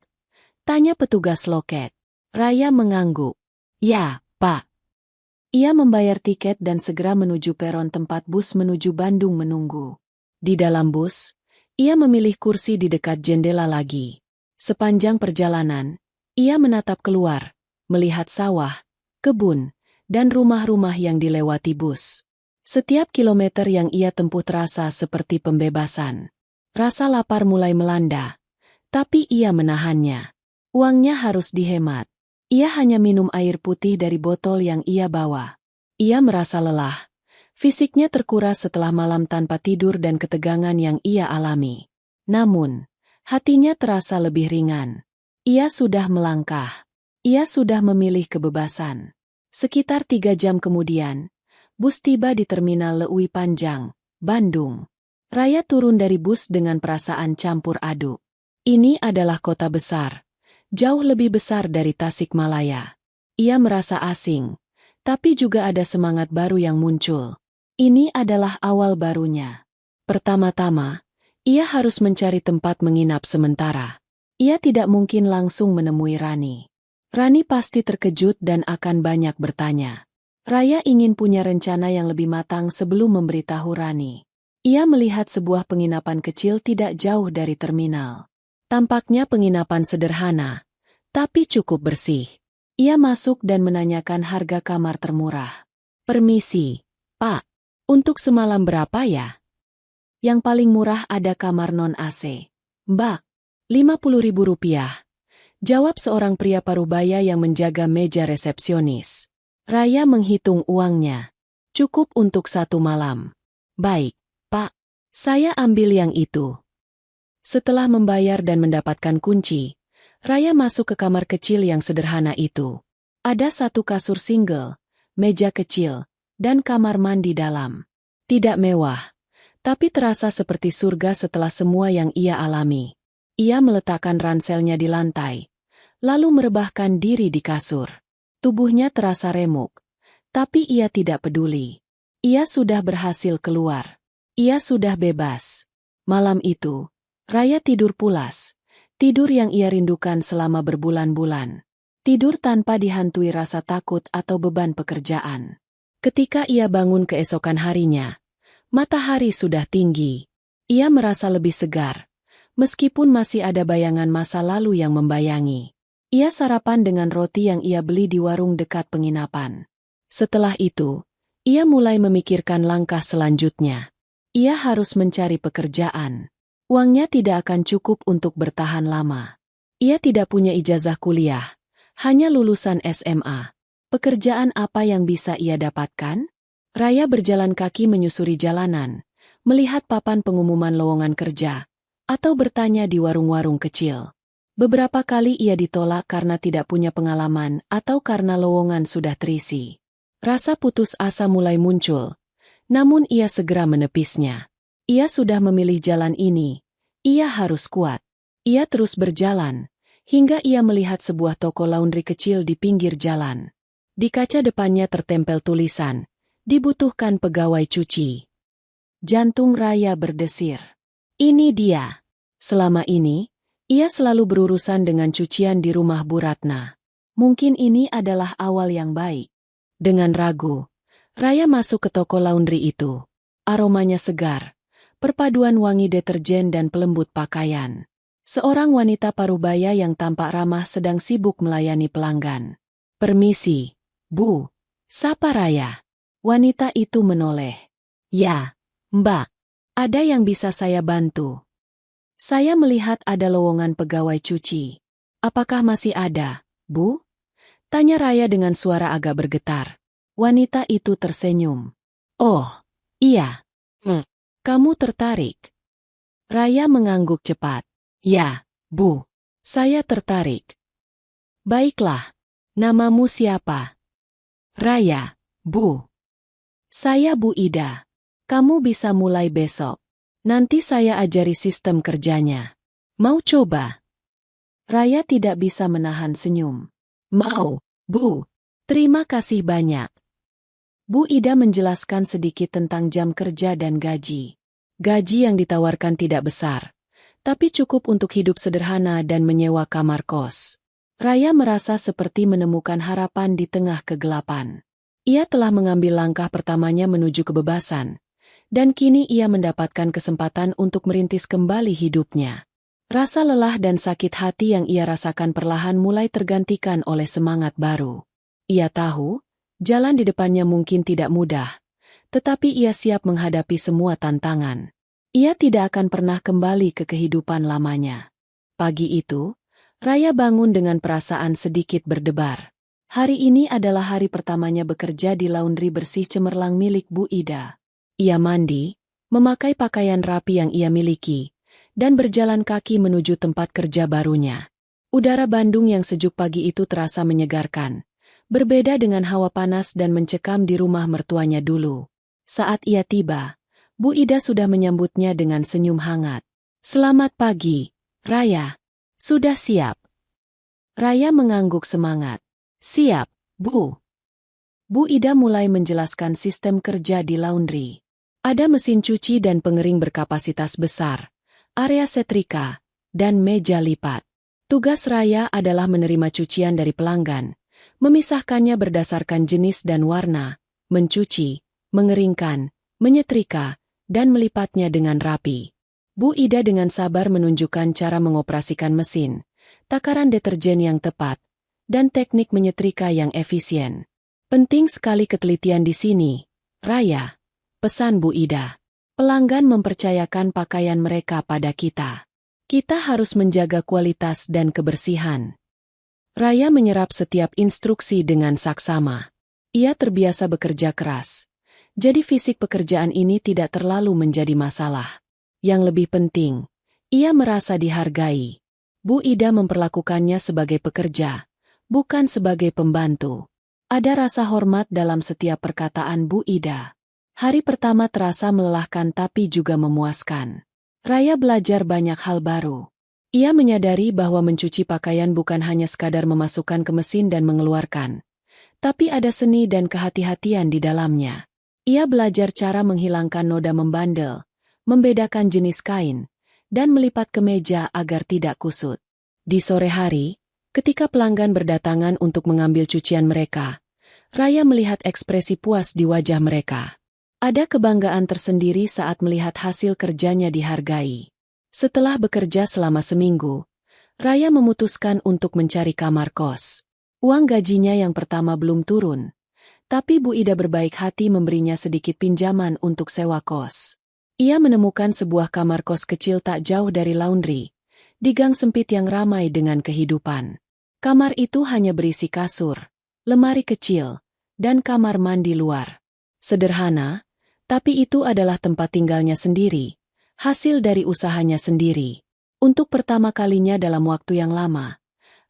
Tanya petugas loket. Raya mengangguk. Ya, Pak. Ia membayar tiket dan segera menuju peron tempat bus menuju Bandung menunggu. Di dalam bus, ia memilih kursi di dekat jendela lagi. Sepanjang perjalanan, ia menatap keluar, melihat sawah, kebun, dan rumah-rumah yang dilewati bus. Setiap kilometer yang ia tempuh terasa seperti pembebasan. Rasa lapar mulai melanda, tapi ia menahannya. Uangnya harus dihemat. Ia hanya minum air putih dari botol yang ia bawa. Ia merasa lelah. Fisiknya terkuras setelah malam tanpa tidur dan ketegangan yang ia alami. Namun, hatinya terasa lebih ringan. Ia sudah melangkah. Ia sudah memilih kebebasan. Sekitar 3 jam kemudian, bus tiba di Terminal Leui Panjang, Bandung. Raya turun dari bus dengan perasaan campur aduk. Ini adalah kota besar. Jauh lebih besar dari Tasikmalaya. Ia merasa asing, tapi juga ada semangat baru yang muncul. Ini adalah awal barunya. Pertama-tama, ia harus mencari tempat menginap sementara. Ia tidak mungkin langsung menemui Rani. Rani pasti terkejut dan akan banyak bertanya. Raya ingin punya rencana yang lebih matang sebelum memberitahu Rani. Ia melihat sebuah penginapan kecil tidak jauh dari terminal. Tampaknya penginapan sederhana, tapi cukup bersih. Ia masuk dan menanyakan harga kamar termurah. "Permisi, Pak. Untuk semalam berapa ya?" "Yang paling murah ada kamar non-AC. Mbak, Rp50.000. Jawab seorang pria parubaya yang menjaga meja resepsionis. Raya menghitung uangnya. "Cukup untuk 1 malam." "Baik, Pak. Saya ambil yang itu." Setelah membayar dan mendapatkan kunci, Raya masuk ke kamar kecil yang sederhana itu. Ada 1 kasur single, meja kecil, dan kamar mandi dalam. Tidak mewah, tapi terasa seperti surga setelah semua yang ia alami. Ia meletakkan ranselnya di lantai, lalu merebahkan diri di kasur. Tubuhnya terasa remuk, tapi ia tidak peduli. Ia sudah berhasil keluar. Ia sudah bebas. Malam itu, Raya tidur pulas. Tidur yang ia rindukan selama berbulan-bulan. Tidur tanpa dihantui rasa takut atau beban pekerjaan. Ketika ia bangun keesokan harinya, matahari sudah tinggi. Ia merasa lebih segar, meskipun masih ada bayangan masa lalu yang membayangi. Ia sarapan dengan roti yang ia beli di warung dekat penginapan. Setelah itu, ia mulai memikirkan langkah selanjutnya. Ia harus mencari pekerjaan. Uangnya tidak akan cukup untuk bertahan lama. Ia tidak punya ijazah kuliah, hanya lulusan SMA. Pekerjaan apa yang bisa ia dapatkan? Raya berjalan kaki menyusuri jalanan, melihat papan pengumuman lowongan kerja, atau bertanya di warung-warung kecil. Beberapa kali ia ditolak karena tidak punya pengalaman atau karena lowongan sudah terisi. Rasa putus asa mulai muncul, namun ia segera menepisnya. Ia sudah memilih jalan ini. Ia harus kuat. Ia terus berjalan, hingga ia melihat sebuah toko laundry kecil di pinggir jalan. Di kaca depannya tertempel tulisan, "Dibutuhkan pegawai cuci." Jantung Raya berdesir. Ini dia. Selama ini, ia selalu berurusan dengan cucian di rumah Bu Ratna. Mungkin ini adalah awal yang baik. Dengan ragu, Raya masuk ke toko laundry itu. Aromanya segar. Perpaduan wangi deterjen dan pelembut pakaian. Seorang wanita parubaya yang tampak ramah sedang sibuk melayani pelanggan. "Permisi, Bu." Sapa Raya. Wanita itu menoleh. "Ya, Mbak. Ada yang bisa saya bantu?" "Saya melihat ada lowongan pegawai cuci. Apakah masih ada, Bu?" Tanya Raya dengan suara agak bergetar. Wanita itu tersenyum. "Oh, iya. Kamu tertarik?" Raya mengangguk cepat. "Ya, Bu. Saya tertarik." "Baiklah. Namamu siapa?" "Raya, Bu." "Saya Bu Ida. Kamu bisa mulai besok. Nanti saya ajari sistem kerjanya. Mau coba?" Raya tidak bisa menahan senyum. "Mau, Bu. Terima kasih banyak." Bu Ida menjelaskan sedikit tentang jam kerja dan gaji. Gaji yang ditawarkan tidak besar, tapi cukup untuk hidup sederhana dan menyewa kamar kos. Raya merasa seperti menemukan harapan di tengah kegelapan. Ia telah mengambil langkah pertamanya menuju kebebasan, dan kini ia mendapatkan kesempatan untuk merintis kembali hidupnya. Rasa lelah dan sakit hati yang ia rasakan perlahan mulai tergantikan oleh semangat baru. Ia tahu, jalan di depannya mungkin tidak mudah, tetapi ia siap menghadapi semua tantangan. Ia tidak akan pernah kembali ke kehidupan lamanya. Pagi itu, Raya bangun dengan perasaan sedikit berdebar. Hari ini adalah hari pertamanya bekerja di laundry bersih cemerlang milik Bu Ida. Ia mandi, memakai pakaian rapi yang ia miliki, dan berjalan kaki menuju tempat kerja barunya. Udara Bandung yang sejuk pagi itu terasa menyegarkan, berbeda dengan hawa panas dan mencekam di rumah mertuanya dulu. Saat ia tiba, Bu Ida sudah menyambutnya dengan senyum hangat. "Selamat pagi, Raya. Sudah siap?" Raya mengangguk semangat. "Siap, Bu." Bu Ida mulai menjelaskan sistem kerja di laundry. Ada mesin cuci dan pengering berkapasitas besar, area setrika, dan meja lipat. Tugas Raya adalah menerima cucian dari pelanggan, memisahkannya berdasarkan jenis dan warna, mencuci, mengeringkan, menyetrika, dan melipatnya dengan rapi. Bu Ida dengan sabar menunjukkan cara mengoperasikan mesin, takaran deterjen yang tepat, dan teknik menyetrika yang efisien. "Penting sekali ketelitian di sini, Raya," pesan Bu Ida. "Pelanggan mempercayakan pakaian mereka pada kita. Kita harus menjaga kualitas dan kebersihan." Raya menyerap setiap instruksi dengan saksama. Ia terbiasa bekerja keras, jadi fisik pekerjaan ini tidak terlalu menjadi masalah. Yang lebih penting, ia merasa dihargai. Bu Ida memperlakukannya sebagai pekerja, bukan sebagai pembantu. Ada rasa hormat dalam setiap perkataan Bu Ida. Hari pertama terasa melelahkan tapi juga memuaskan. Raya belajar banyak hal baru. Ia menyadari bahwa mencuci pakaian bukan hanya sekadar memasukkan ke mesin dan mengeluarkan, tapi ada seni dan kehati-hatian di dalamnya. Ia belajar cara menghilangkan noda membandel, membedakan jenis kain, dan melipat kemeja agar tidak kusut. Di sore hari, ketika pelanggan berdatangan untuk mengambil cucian mereka, Raya melihat ekspresi puas di wajah mereka. Ada kebanggaan tersendiri saat melihat hasil kerjanya dihargai. Setelah bekerja selama seminggu, Raya memutuskan untuk mencari kamar kos. Uang gajinya yang pertama belum turun, tapi Bu Ida berbaik hati memberinya sedikit pinjaman untuk sewa kos. Ia menemukan sebuah kamar kos kecil tak jauh dari laundry, di gang sempit yang ramai dengan kehidupan. Kamar itu hanya berisi kasur, lemari kecil, dan kamar mandi luar. Sederhana, tapi itu adalah tempat tinggalnya sendiri, hasil dari usahanya sendiri. Untuk pertama kalinya dalam waktu yang lama,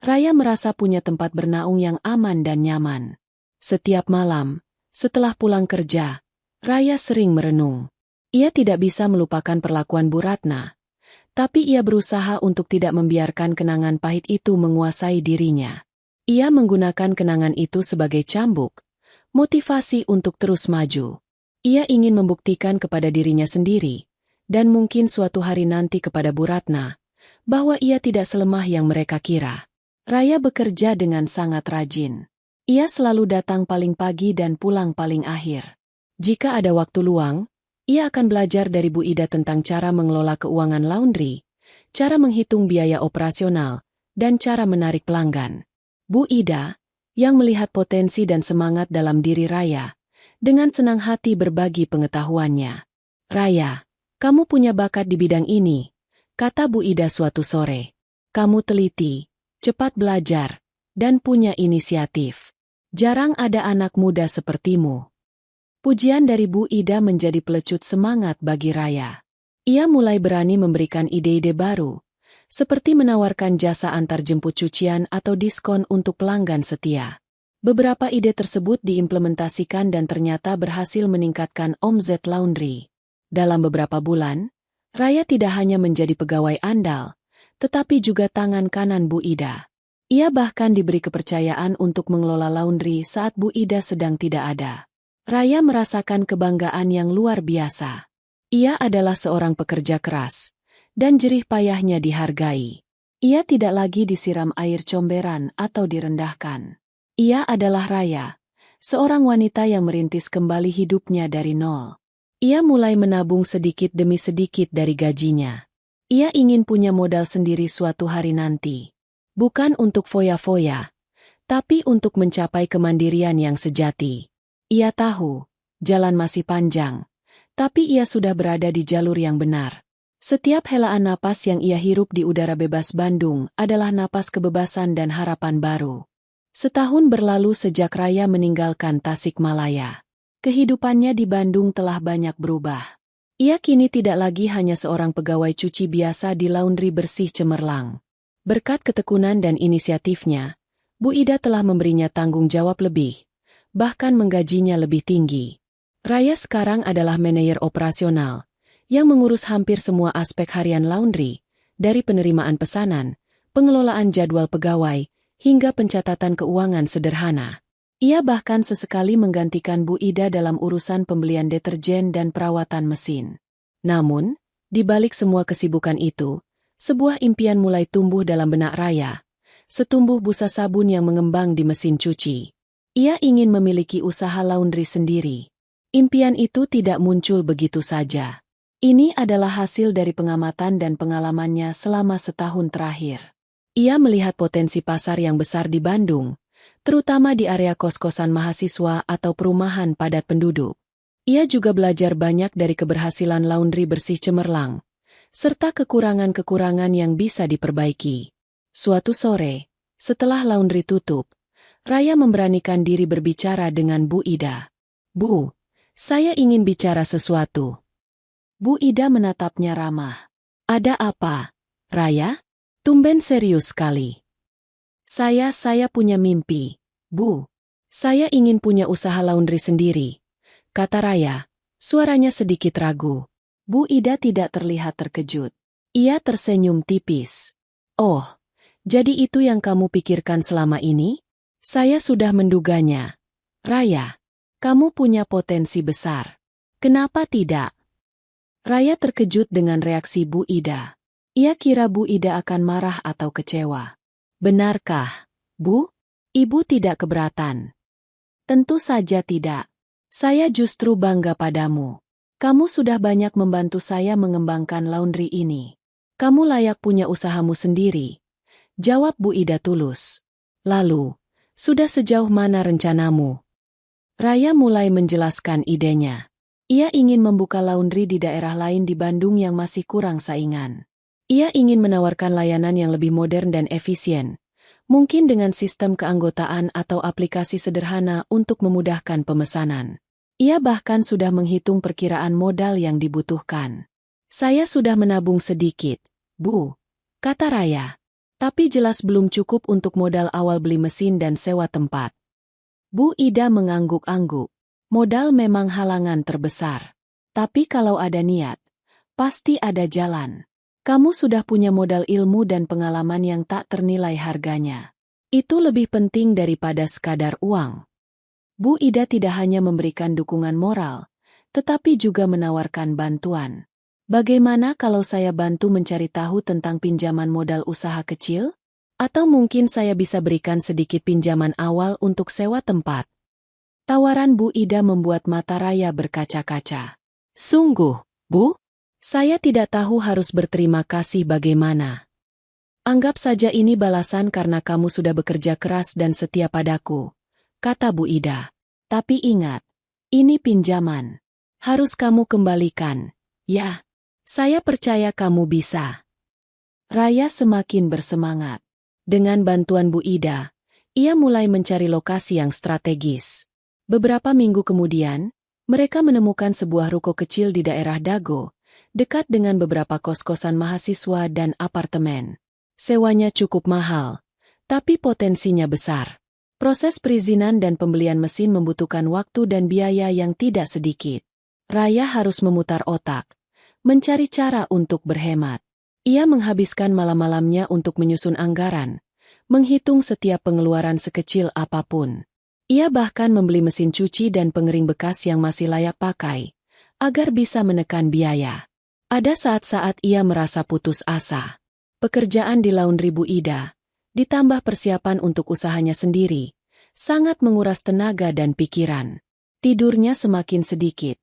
Raya merasa punya tempat bernaung yang aman dan nyaman. Setiap malam, setelah pulang kerja, Raya sering merenung. Ia tidak bisa melupakan perlakuan Bu Ratna, tapi ia berusaha untuk tidak membiarkan kenangan pahit itu menguasai dirinya. Ia menggunakan kenangan itu sebagai cambuk, motivasi untuk terus maju. Ia ingin membuktikan kepada dirinya sendiri, dan mungkin suatu hari nanti kepada Bu Ratna, bahwa ia tidak selemah yang mereka kira. Raya bekerja dengan sangat rajin. Ia selalu datang paling pagi dan pulang paling akhir. Jika ada waktu luang, ia akan belajar dari Bu Ida tentang cara mengelola keuangan laundry, cara menghitung biaya operasional, dan cara menarik pelanggan. Bu Ida, yang melihat potensi dan semangat dalam diri Raya, dengan senang hati berbagi pengetahuannya. "Raya, kamu punya bakat di bidang ini," kata Bu Ida suatu sore. "Kamu teliti, cepat belajar, dan punya inisiatif. Jarang ada anak muda sepertimu." Pujian dari Bu Ida menjadi pelecut semangat bagi Raya. Ia mulai berani memberikan ide-ide baru, seperti menawarkan jasa antar jemput cucian atau diskon untuk pelanggan setia. Beberapa ide tersebut diimplementasikan dan ternyata berhasil meningkatkan omzet laundry. Dalam beberapa bulan, Raya tidak hanya menjadi pegawai andal, tetapi juga tangan kanan Bu Ida. Ia bahkan diberi kepercayaan untuk mengelola laundry saat Bu Ida sedang tidak ada. Raya merasakan kebanggaan yang luar biasa. Ia adalah seorang pekerja keras, dan jerih payahnya dihargai. Ia tidak lagi disiram air comberan atau direndahkan. Ia adalah Raya, seorang wanita yang merintis kembali hidupnya dari nol. Ia mulai menabung sedikit demi sedikit dari gajinya. Ia ingin punya modal sendiri suatu hari nanti. Bukan untuk foya-foya, tapi untuk mencapai kemandirian yang sejati. Ia tahu, jalan masih panjang. Tapi ia sudah berada di jalur yang benar. Setiap helaan napas yang ia hirup di udara bebas Bandung adalah napas kebebasan dan harapan baru. Setahun berlalu sejak Raya meninggalkan Tasikmalaya. Kehidupannya di Bandung telah banyak berubah. Ia kini tidak lagi hanya seorang pegawai cuci biasa di laundry bersih cemerlang. Berkat ketekunan dan inisiatifnya, Bu Ida telah memberinya tanggung jawab lebih, bahkan menggajinya lebih tinggi. Raya sekarang adalah manajer operasional, yang mengurus hampir semua aspek harian laundry, dari penerimaan pesanan, pengelolaan jadwal pegawai, hingga pencatatan keuangan sederhana. Ia bahkan sesekali menggantikan Bu Ida dalam urusan pembelian deterjen dan perawatan mesin. Namun, di balik semua kesibukan itu, sebuah impian mulai tumbuh dalam benak Raya, setumbuh busa sabun yang mengembang di mesin cuci. Ia ingin memiliki usaha laundry sendiri. Impian itu tidak muncul begitu saja. Ini adalah hasil dari pengamatan dan pengalamannya selama setahun terakhir. Ia melihat potensi pasar yang besar di Bandung, terutama di area kos-kosan mahasiswa atau perumahan padat penduduk. Ia juga belajar banyak dari keberhasilan laundry bersih cemerlang, serta kekurangan-kekurangan yang bisa diperbaiki. Suatu sore, setelah laundry tutup, Raya memberanikan diri berbicara dengan Bu Ida. "Bu, saya ingin bicara sesuatu." Bu Ida menatapnya ramah. "Ada apa, Raya? Tumben serius sekali." Saya punya mimpi, Bu. Saya ingin punya usaha laundry sendiri," kata Raya, suaranya sedikit ragu. Bu Ida tidak terlihat terkejut. Ia tersenyum tipis. "Oh, jadi itu yang kamu pikirkan selama ini? Saya sudah menduganya. Raya, kamu punya potensi besar. Kenapa tidak?" Raya terkejut dengan reaksi Bu Ida. Ia kira Bu Ida akan marah atau kecewa. "Benarkah, Bu? Ibu tidak keberatan?" "Tentu saja tidak. Saya justru bangga padamu. Kamu sudah banyak membantu saya mengembangkan laundry ini. Kamu layak punya usahamu sendiri," jawab Bu Ida tulus. "Lalu, sudah sejauh mana rencanamu?" Raya mulai menjelaskan idenya. Ia ingin membuka laundry di daerah lain di Bandung yang masih kurang saingan. Ia ingin menawarkan layanan yang lebih modern dan efisien, mungkin dengan sistem keanggotaan atau aplikasi sederhana untuk memudahkan pemesanan. Ia bahkan sudah menghitung perkiraan modal yang dibutuhkan. "Saya sudah menabung sedikit, Bu," kata Raya. "Tapi jelas belum cukup untuk modal awal beli mesin dan sewa tempat." Bu Ida mengangguk-angguk. Modal memang halangan terbesar. Tapi kalau ada niat, pasti ada jalan. Kamu sudah punya modal ilmu dan pengalaman yang tak ternilai harganya. Itu lebih penting daripada sekadar uang. Bu Ida tidak hanya memberikan dukungan moral, tetapi juga menawarkan bantuan. "Bagaimana kalau saya bantu mencari tahu tentang pinjaman modal usaha kecil? Atau mungkin saya bisa berikan sedikit pinjaman awal untuk sewa tempat?" Tawaran Bu Ida membuat mata Raya berkaca-kaca. "Sungguh, Bu? Saya tidak tahu harus berterima kasih bagaimana. Anggap saja ini balasan karena kamu sudah bekerja keras dan setia padaku," kata Bu Ida. "Tapi ingat, ini pinjaman. Harus kamu kembalikan, ya. Saya percaya kamu bisa." Raya semakin bersemangat. Dengan bantuan Bu Ida, ia mulai mencari lokasi yang strategis. Beberapa minggu kemudian, mereka menemukan sebuah ruko kecil di daerah Dago, dekat dengan beberapa kos-kosan mahasiswa dan apartemen. Sewanya cukup mahal, tapi potensinya besar. Proses perizinan dan pembelian mesin membutuhkan waktu dan biaya yang tidak sedikit. Raya harus memutar otak, mencari cara untuk berhemat. Ia menghabiskan malam-malamnya untuk menyusun anggaran, menghitung setiap pengeluaran sekecil apapun. Ia bahkan membeli mesin cuci dan pengering bekas yang masih layak pakai, agar bisa menekan biaya. Ada saat-saat ia merasa putus asa. Pekerjaan di laundry Bu Ida, ditambah persiapan untuk usahanya sendiri, sangat menguras tenaga dan pikiran. Tidurnya semakin sedikit.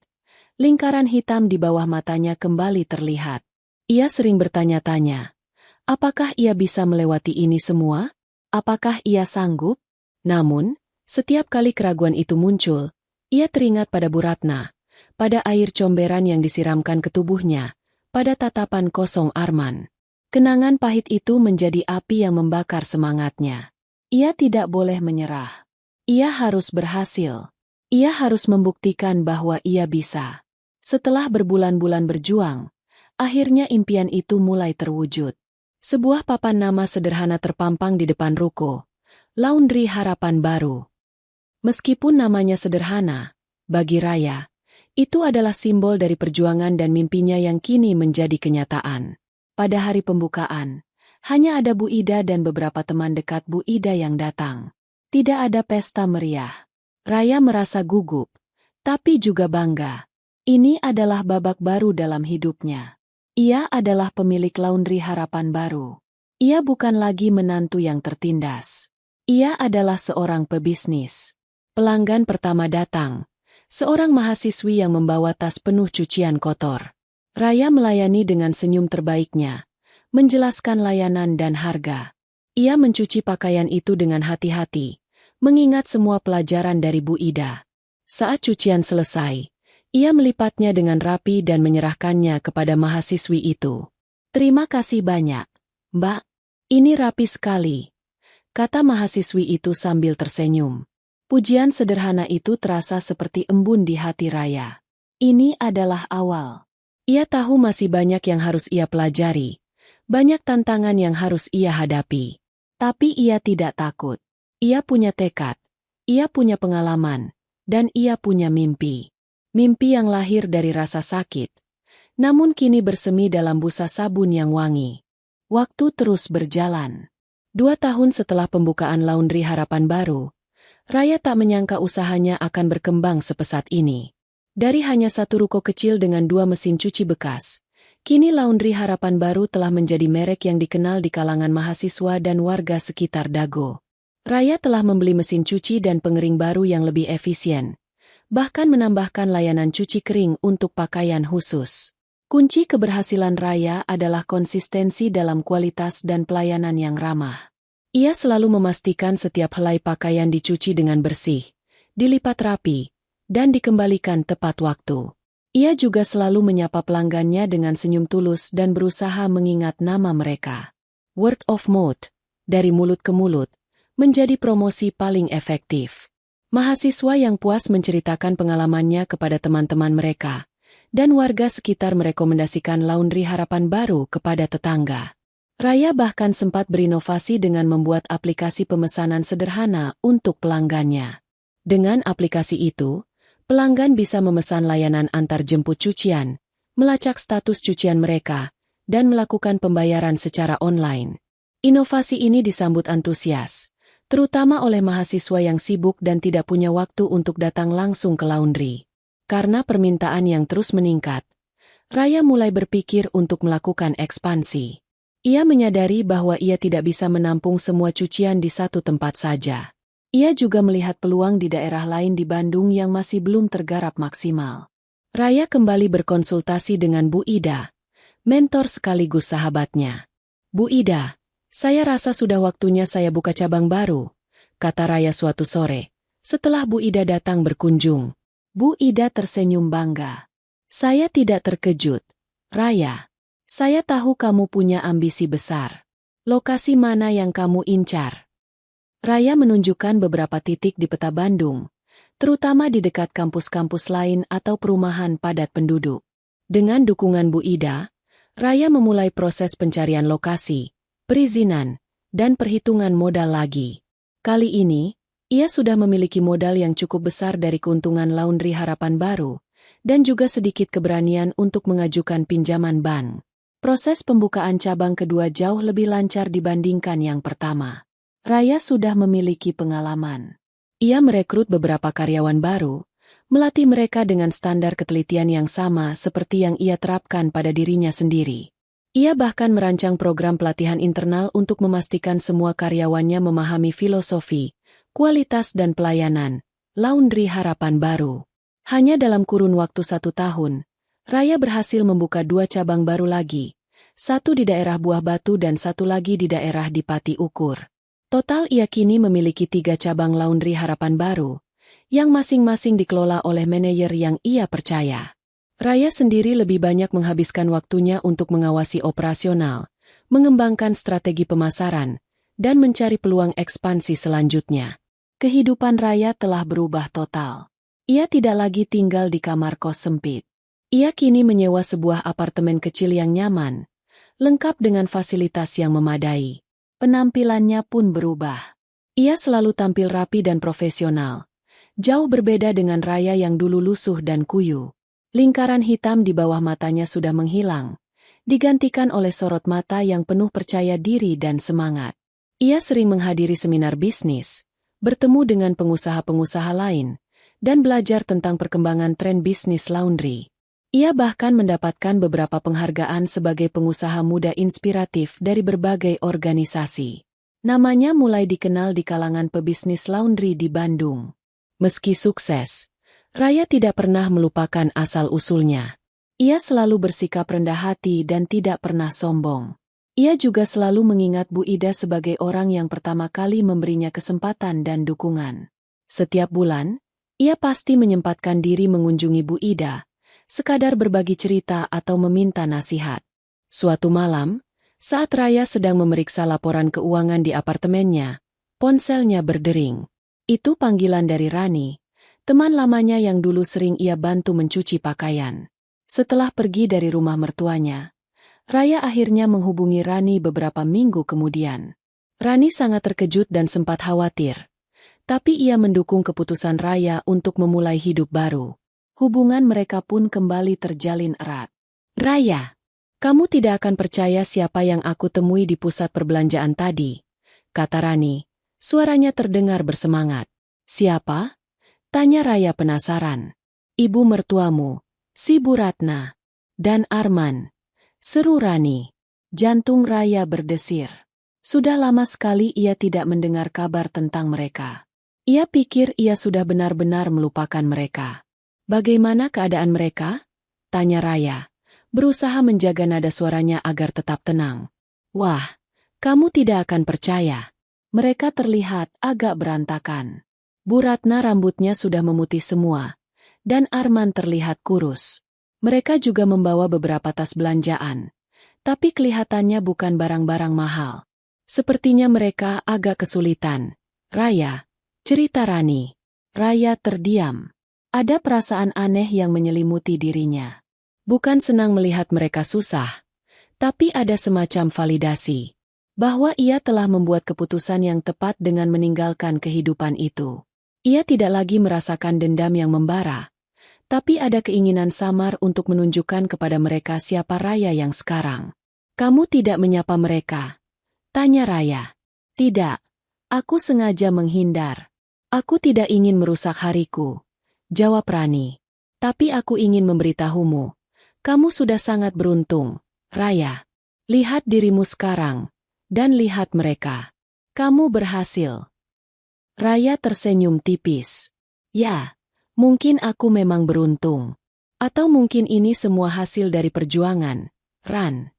Lingkaran hitam di bawah matanya kembali terlihat. Ia sering bertanya-tanya, apakah ia bisa melewati ini semua? Apakah ia sanggup? Namun, setiap kali keraguan itu muncul, Ia teringat pada Bu Ratna, pada air comberan yang disiramkan ke tubuhnya, pada tatapan kosong Arman. Kenangan pahit itu menjadi api yang membakar semangatnya. Ia tidak boleh menyerah. Ia harus berhasil. Ia harus membuktikan bahwa ia bisa. Setelah berbulan-bulan berjuang, akhirnya impian itu mulai terwujud. Sebuah papan nama sederhana terpampang di depan ruko, Laundry Harapan Baru. Meskipun namanya sederhana, bagi Raya, itu adalah simbol dari perjuangan dan mimpinya yang kini menjadi kenyataan. Pada hari pembukaan, hanya ada Bu Ida dan beberapa teman dekat Bu Ida yang datang. Tidak ada pesta meriah. Raya merasa gugup, tapi juga bangga. Ini adalah babak baru dalam hidupnya. Ia adalah pemilik Laundry Harapan Baru. Ia bukan lagi menantu yang tertindas. Ia adalah seorang pebisnis. Pelanggan pertama datang, seorang mahasiswi yang membawa tas penuh cucian kotor. Raya melayani dengan senyum terbaiknya, menjelaskan layanan dan harga. Ia mencuci pakaian itu dengan hati-hati, mengingat semua pelajaran dari Bu Ida. Saat cucian selesai, ia melipatnya dengan rapi dan menyerahkannya kepada mahasiswi itu. "Terima kasih banyak, Mbak. Ini rapi sekali," kata mahasiswi itu sambil tersenyum. Pujian sederhana itu terasa seperti embun di hati Raya. Ini adalah awal. Ia tahu masih banyak yang harus ia pelajari, banyak tantangan yang harus ia hadapi. Tapi ia tidak takut. Ia punya tekad, ia punya pengalaman, dan ia punya mimpi. Mimpi yang lahir dari rasa sakit, namun kini bersemi dalam busa sabun yang wangi. Waktu terus berjalan. 2 tahun setelah pembukaan Laundry Harapan Baru, Raya tak menyangka usahanya akan berkembang sepesat ini. Dari hanya satu ruko kecil dengan 2 mesin cuci bekas, kini Laundry Harapan Baru telah menjadi merek yang dikenal di kalangan mahasiswa dan warga sekitar Dago. Raya telah membeli mesin cuci dan pengering baru yang lebih efisien, bahkan menambahkan layanan cuci kering untuk pakaian khusus. Kunci keberhasilan Raya adalah konsistensi dalam kualitas dan pelayanan yang ramah. Ia selalu memastikan setiap helai pakaian dicuci dengan bersih, dilipat rapi, dan dikembalikan tepat waktu. Ia juga selalu menyapa pelanggannya dengan senyum tulus dan berusaha mengingat nama mereka. Word of mouth, dari mulut ke mulut, menjadi promosi paling efektif. Mahasiswa yang puas menceritakan pengalamannya kepada teman-teman mereka, dan warga sekitar merekomendasikan Laundry Harapan Baru kepada tetangga. Raya bahkan sempat berinovasi dengan membuat aplikasi pemesanan sederhana untuk pelanggannya. Dengan aplikasi itu, pelanggan bisa memesan layanan antar jemput cucian, melacak status cucian mereka, dan melakukan pembayaran secara online. Inovasi ini disambut antusias, terutama oleh mahasiswa yang sibuk dan tidak punya waktu untuk datang langsung ke laundry. Karena permintaan yang terus meningkat, Raya mulai berpikir untuk melakukan ekspansi. Ia menyadari bahwa ia tidak bisa menampung semua cucian di satu tempat saja. Ia juga melihat peluang di daerah lain di Bandung yang masih belum tergarap maksimal. Raya kembali berkonsultasi dengan Bu Ida, mentor sekaligus sahabatnya. "Bu Ida, saya rasa sudah waktunya saya buka cabang baru," kata Raya suatu sore, setelah Bu Ida datang berkunjung. Bu Ida tersenyum bangga. "Saya tidak terkejut, Raya. Saya tahu kamu punya ambisi besar. Lokasi mana yang kamu incar?" Raya menunjukkan beberapa titik di peta Bandung, terutama di dekat kampus-kampus lain atau perumahan padat penduduk. Dengan dukungan Bu Ida, Raya memulai proses pencarian lokasi, perizinan, dan perhitungan modal lagi. Kali ini, ia sudah memiliki modal yang cukup besar dari keuntungan Laundry Harapan Baru, dan juga sedikit keberanian untuk mengajukan pinjaman bank. Proses pembukaan cabang kedua jauh lebih lancar dibandingkan yang pertama. Raya sudah memiliki pengalaman. Ia merekrut beberapa karyawan baru, melatih mereka dengan standar ketelitian yang sama seperti yang ia terapkan pada dirinya sendiri. Ia bahkan merancang program pelatihan internal untuk memastikan semua karyawannya memahami filosofi, kualitas dan pelayanan Laundry Harapan Baru. Hanya dalam kurun waktu 1 tahun, Raya berhasil membuka 2 cabang baru lagi, satu di daerah Buah Batu dan satu lagi di daerah di Pati Ukur. Total ia kini memiliki 3 cabang Laundry Harapan Baru, yang masing-masing dikelola oleh manajer yang ia percaya. Raya sendiri lebih banyak menghabiskan waktunya untuk mengawasi operasional, mengembangkan strategi pemasaran, dan mencari peluang ekspansi selanjutnya. Kehidupan Raya telah berubah total. Ia tidak lagi tinggal di kamar kos sempit. Ia kini menyewa sebuah apartemen kecil yang nyaman, lengkap dengan fasilitas yang memadai. Penampilannya pun berubah. Ia selalu tampil rapi dan profesional, jauh berbeda dengan Raya yang dulu lusuh dan kuyu. Lingkaran hitam di bawah matanya sudah menghilang, digantikan oleh sorot mata yang penuh percaya diri dan semangat. Ia sering menghadiri seminar bisnis, bertemu dengan pengusaha-pengusaha lain, dan belajar tentang perkembangan tren bisnis laundry. Ia bahkan mendapatkan beberapa penghargaan sebagai pengusaha muda inspiratif dari berbagai organisasi. Namanya mulai dikenal di kalangan pebisnis laundry di Bandung. Meski sukses, Raya tidak pernah melupakan asal-usulnya. Ia selalu bersikap rendah hati dan tidak pernah sombong. Ia juga selalu mengingat Bu Ida sebagai orang yang pertama kali memberinya kesempatan dan dukungan. Setiap bulan, ia pasti menyempatkan diri mengunjungi Bu Ida, sekadar berbagi cerita atau meminta nasihat. Suatu malam, saat Raya sedang memeriksa laporan keuangan di apartemennya, ponselnya berdering. Itu panggilan dari Rani, teman lamanya yang dulu sering ia bantu mencuci pakaian. Setelah pergi dari rumah mertuanya, Raya akhirnya menghubungi Rani beberapa minggu kemudian. Rani sangat terkejut dan sempat khawatir, tapi ia mendukung keputusan Raya untuk memulai hidup baru. Hubungan mereka pun kembali terjalin erat. "Raya, kamu tidak akan percaya siapa yang aku temui di pusat perbelanjaan tadi," kata Rani. Suaranya terdengar bersemangat. "Siapa?" tanya Raya penasaran. "Ibu mertuamu, si Bu Ratna, dan Arman," seru Rani. Jantung Raya berdesir. Sudah lama sekali ia tidak mendengar kabar tentang mereka. Ia pikir ia sudah benar-benar melupakan mereka. "Bagaimana keadaan mereka?" tanya Raya, berusaha menjaga nada suaranya agar tetap tenang. "Wah, kamu tidak akan percaya. Mereka terlihat agak berantakan. Bu Ratna rambutnya sudah memutih semua, dan Arman terlihat kurus. Mereka juga membawa beberapa tas belanjaan, tapi kelihatannya bukan barang-barang mahal. Sepertinya mereka agak kesulitan." "Raya," cerita Rani. Raya terdiam. Ada perasaan aneh yang menyelimuti dirinya. Bukan senang melihat mereka susah, tapi ada semacam validasi bahwa ia telah membuat keputusan yang tepat dengan meninggalkan kehidupan itu. Ia tidak lagi merasakan dendam yang membara, tapi ada keinginan samar untuk menunjukkan kepada mereka siapa Raya yang sekarang. "Kamu tidak menyapa mereka?" tanya Raya. "Tidak, aku sengaja menghindar. Aku tidak ingin merusak hariku," jawab Rani. "Tapi aku ingin memberitahumu, kamu sudah sangat beruntung, Raya. Lihat dirimu sekarang, dan lihat mereka. Kamu berhasil." Raya tersenyum tipis. "Ya, mungkin aku memang beruntung. Atau mungkin ini semua hasil dari perjuangan, Ran."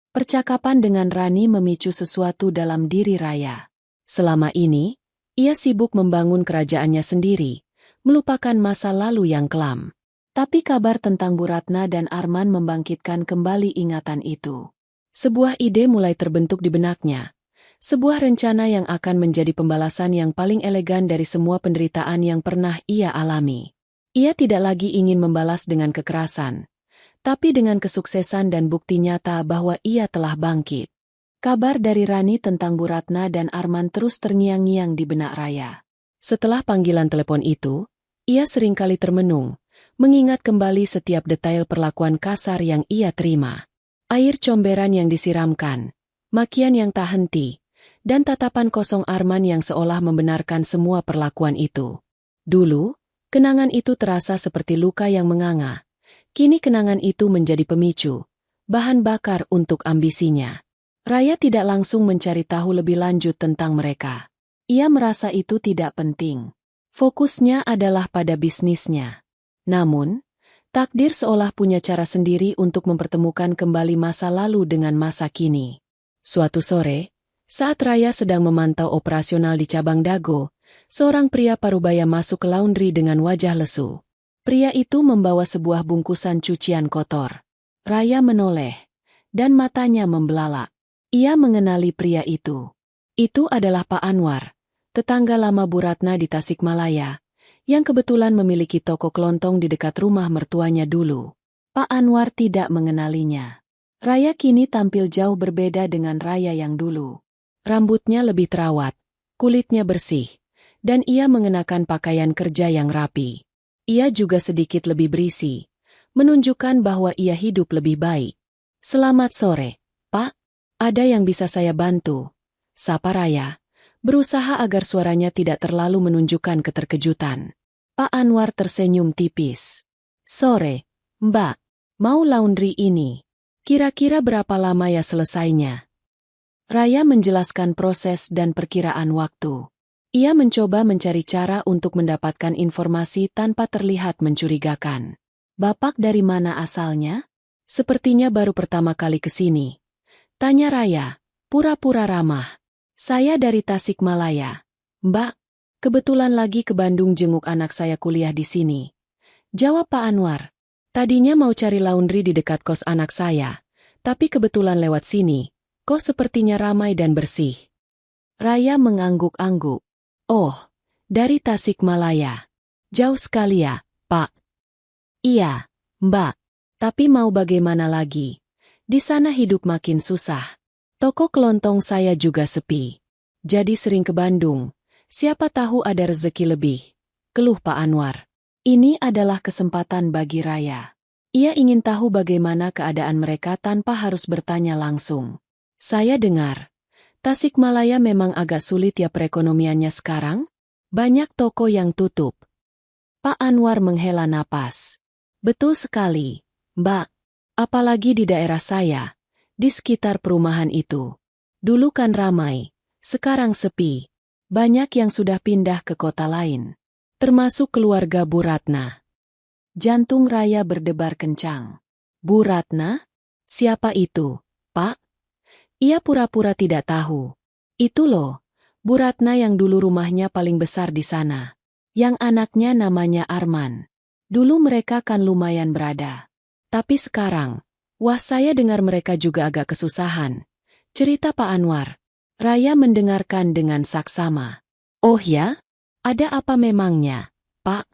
Percakapan dengan Rani memicu sesuatu dalam diri Raya. Selama ini, ia sibuk membangun kerajaannya sendiri, melupakan masa lalu yang kelam. Tapi kabar tentang Bu Ratna dan Arman membangkitkan kembali ingatan itu. Sebuah ide mulai terbentuk di benaknya. Sebuah rencana yang akan menjadi pembalasan yang paling elegan dari semua penderitaan yang pernah ia alami. Ia tidak lagi ingin membalas dengan kekerasan, tapi dengan kesuksesan dan bukti nyata bahwa ia telah bangkit. Kabar dari Rani tentang Bu Ratna dan Arman terus terngiang-ngiang di benak Raya. Setelah panggilan telepon itu, ia seringkali termenung, mengingat kembali setiap detail perlakuan kasar yang ia terima. Air comberan yang disiramkan, makian yang tak henti, dan tatapan kosong Arman yang seolah membenarkan semua perlakuan itu. Dulu, kenangan itu terasa seperti luka yang menganga. Kini kenangan itu menjadi pemicu, bahan bakar untuk ambisinya. Raya tidak langsung mencari tahu lebih lanjut tentang mereka. Ia merasa itu tidak penting. Fokusnya adalah pada bisnisnya. Namun, takdir seolah punya cara sendiri untuk mempertemukan kembali masa lalu dengan masa kini. Suatu sore, saat Raya sedang memantau operasional di cabang Dago, seorang pria parubaya masuk ke laundry dengan wajah lesu. Pria itu membawa sebuah bungkusan cucian kotor. Raya menoleh, dan matanya membelalak. Ia mengenali pria itu. Itu adalah Pak Anwar, tetangga lama Bu Ratna di Tasikmalaya, yang kebetulan memiliki toko kelontong di dekat rumah mertuanya dulu. Pak Anwar tidak mengenalinya. Raya kini tampil jauh berbeda dengan Raya yang dulu. Rambutnya lebih terawat, kulitnya bersih, dan ia mengenakan pakaian kerja yang rapi. Ia juga sedikit lebih berisi, menunjukkan bahwa ia hidup lebih baik. "Selamat sore, Pak. Ada yang bisa saya bantu?" sapa Raya, berusaha agar suaranya tidak terlalu menunjukkan keterkejutan. Pak Anwar tersenyum tipis. "Sore, Mbak. Mau laundry ini? Kira-kira berapa lama ya selesainya?" Raya menjelaskan proses dan perkiraan waktu. Ia mencoba mencari cara untuk mendapatkan informasi tanpa terlihat mencurigakan. "Bapak dari mana asalnya? Sepertinya baru pertama kali ke sini," tanya Raya, pura-pura ramah. "Saya dari Tasikmalaya, Mbak. Kebetulan lagi ke Bandung jenguk anak saya kuliah di sini," jawab Pak Anwar. "Tadinya mau cari laundry di dekat kos anak saya, tapi kebetulan lewat sini, kok sepertinya ramai dan bersih." Raya mengangguk-angguk. "Oh, dari Tasikmalaya. Jauh sekali ya, Pak?" "Iya, Mbak. Tapi mau bagaimana lagi? Di sana hidup makin susah. Toko kelontong saya juga sepi. Jadi sering ke Bandung. Siapa tahu ada rezeki lebih," keluh Pak Anwar. Ini adalah kesempatan bagi Raya. Ia ingin tahu bagaimana keadaan mereka tanpa harus bertanya langsung. "Saya dengar Tasikmalaya memang agak sulit ya perekonomiannya sekarang? Banyak toko yang tutup." Pak Anwar menghela napas. "Betul sekali, Mbak. Apalagi di daerah saya, di sekitar perumahan itu. Dulu kan ramai, sekarang sepi. Banyak yang sudah pindah ke kota lain, termasuk keluarga Bu Ratna." Jantung Raya berdebar kencang. "Bu Ratna? Siapa itu, Pak?" Ia pura-pura tidak tahu. "Itu loh, Bu Ratna yang dulu rumahnya paling besar di sana. Yang anaknya namanya Arman. Dulu mereka kan lumayan berada. Tapi sekarang, wah saya dengar mereka juga agak kesusahan," cerita Pak Anwar. Raya mendengarkan dengan saksama. "Oh ya? Ada apa memangnya, Pak?"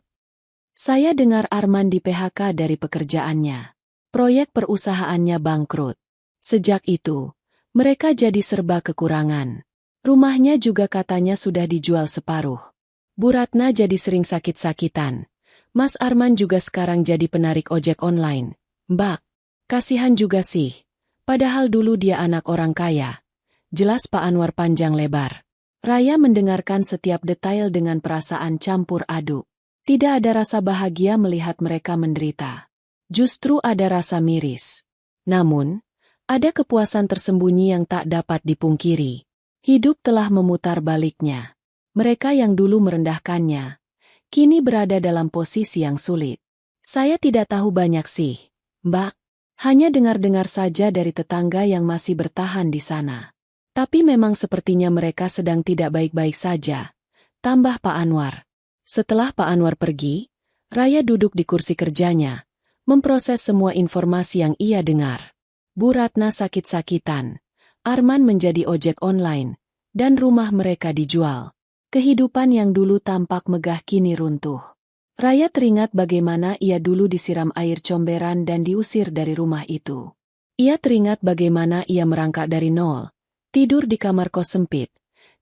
"Saya dengar Arman di PHK dari pekerjaannya. Proyek perusahaannya bangkrut. Sejak itu, mereka jadi serba kekurangan. Rumahnya juga katanya sudah dijual separuh. Bu Ratna jadi sering sakit-sakitan. Mas Arman juga sekarang jadi penarik ojek online. Mbak, kasihan juga sih. Padahal dulu dia anak orang kaya," jelas Pak Anwar panjang lebar. Raya mendengarkan setiap detail dengan perasaan campur aduk. Tidak ada rasa bahagia melihat mereka menderita. Justru ada rasa miris. Namun, ada kepuasan tersembunyi yang tak dapat dipungkiri. Hidup telah memutar baliknya. Mereka yang dulu merendahkannya, kini berada dalam posisi yang sulit. "Saya tidak tahu banyak sih, Mbak. Hanya dengar-dengar saja dari tetangga yang masih bertahan di sana. Tapi memang sepertinya mereka sedang tidak baik-baik saja," tambah Pak Anwar. Setelah Pak Anwar pergi, Raya duduk di kursi kerjanya, memproses semua informasi yang ia dengar. Bu Ratna sakit-sakitan, Arman menjadi ojek online, dan rumah mereka dijual. Kehidupan yang dulu tampak megah kini runtuh. Raya teringat bagaimana ia dulu disiram air comberan dan diusir dari rumah itu. Ia teringat bagaimana ia merangkak dari nol, tidur di kamar kos sempit,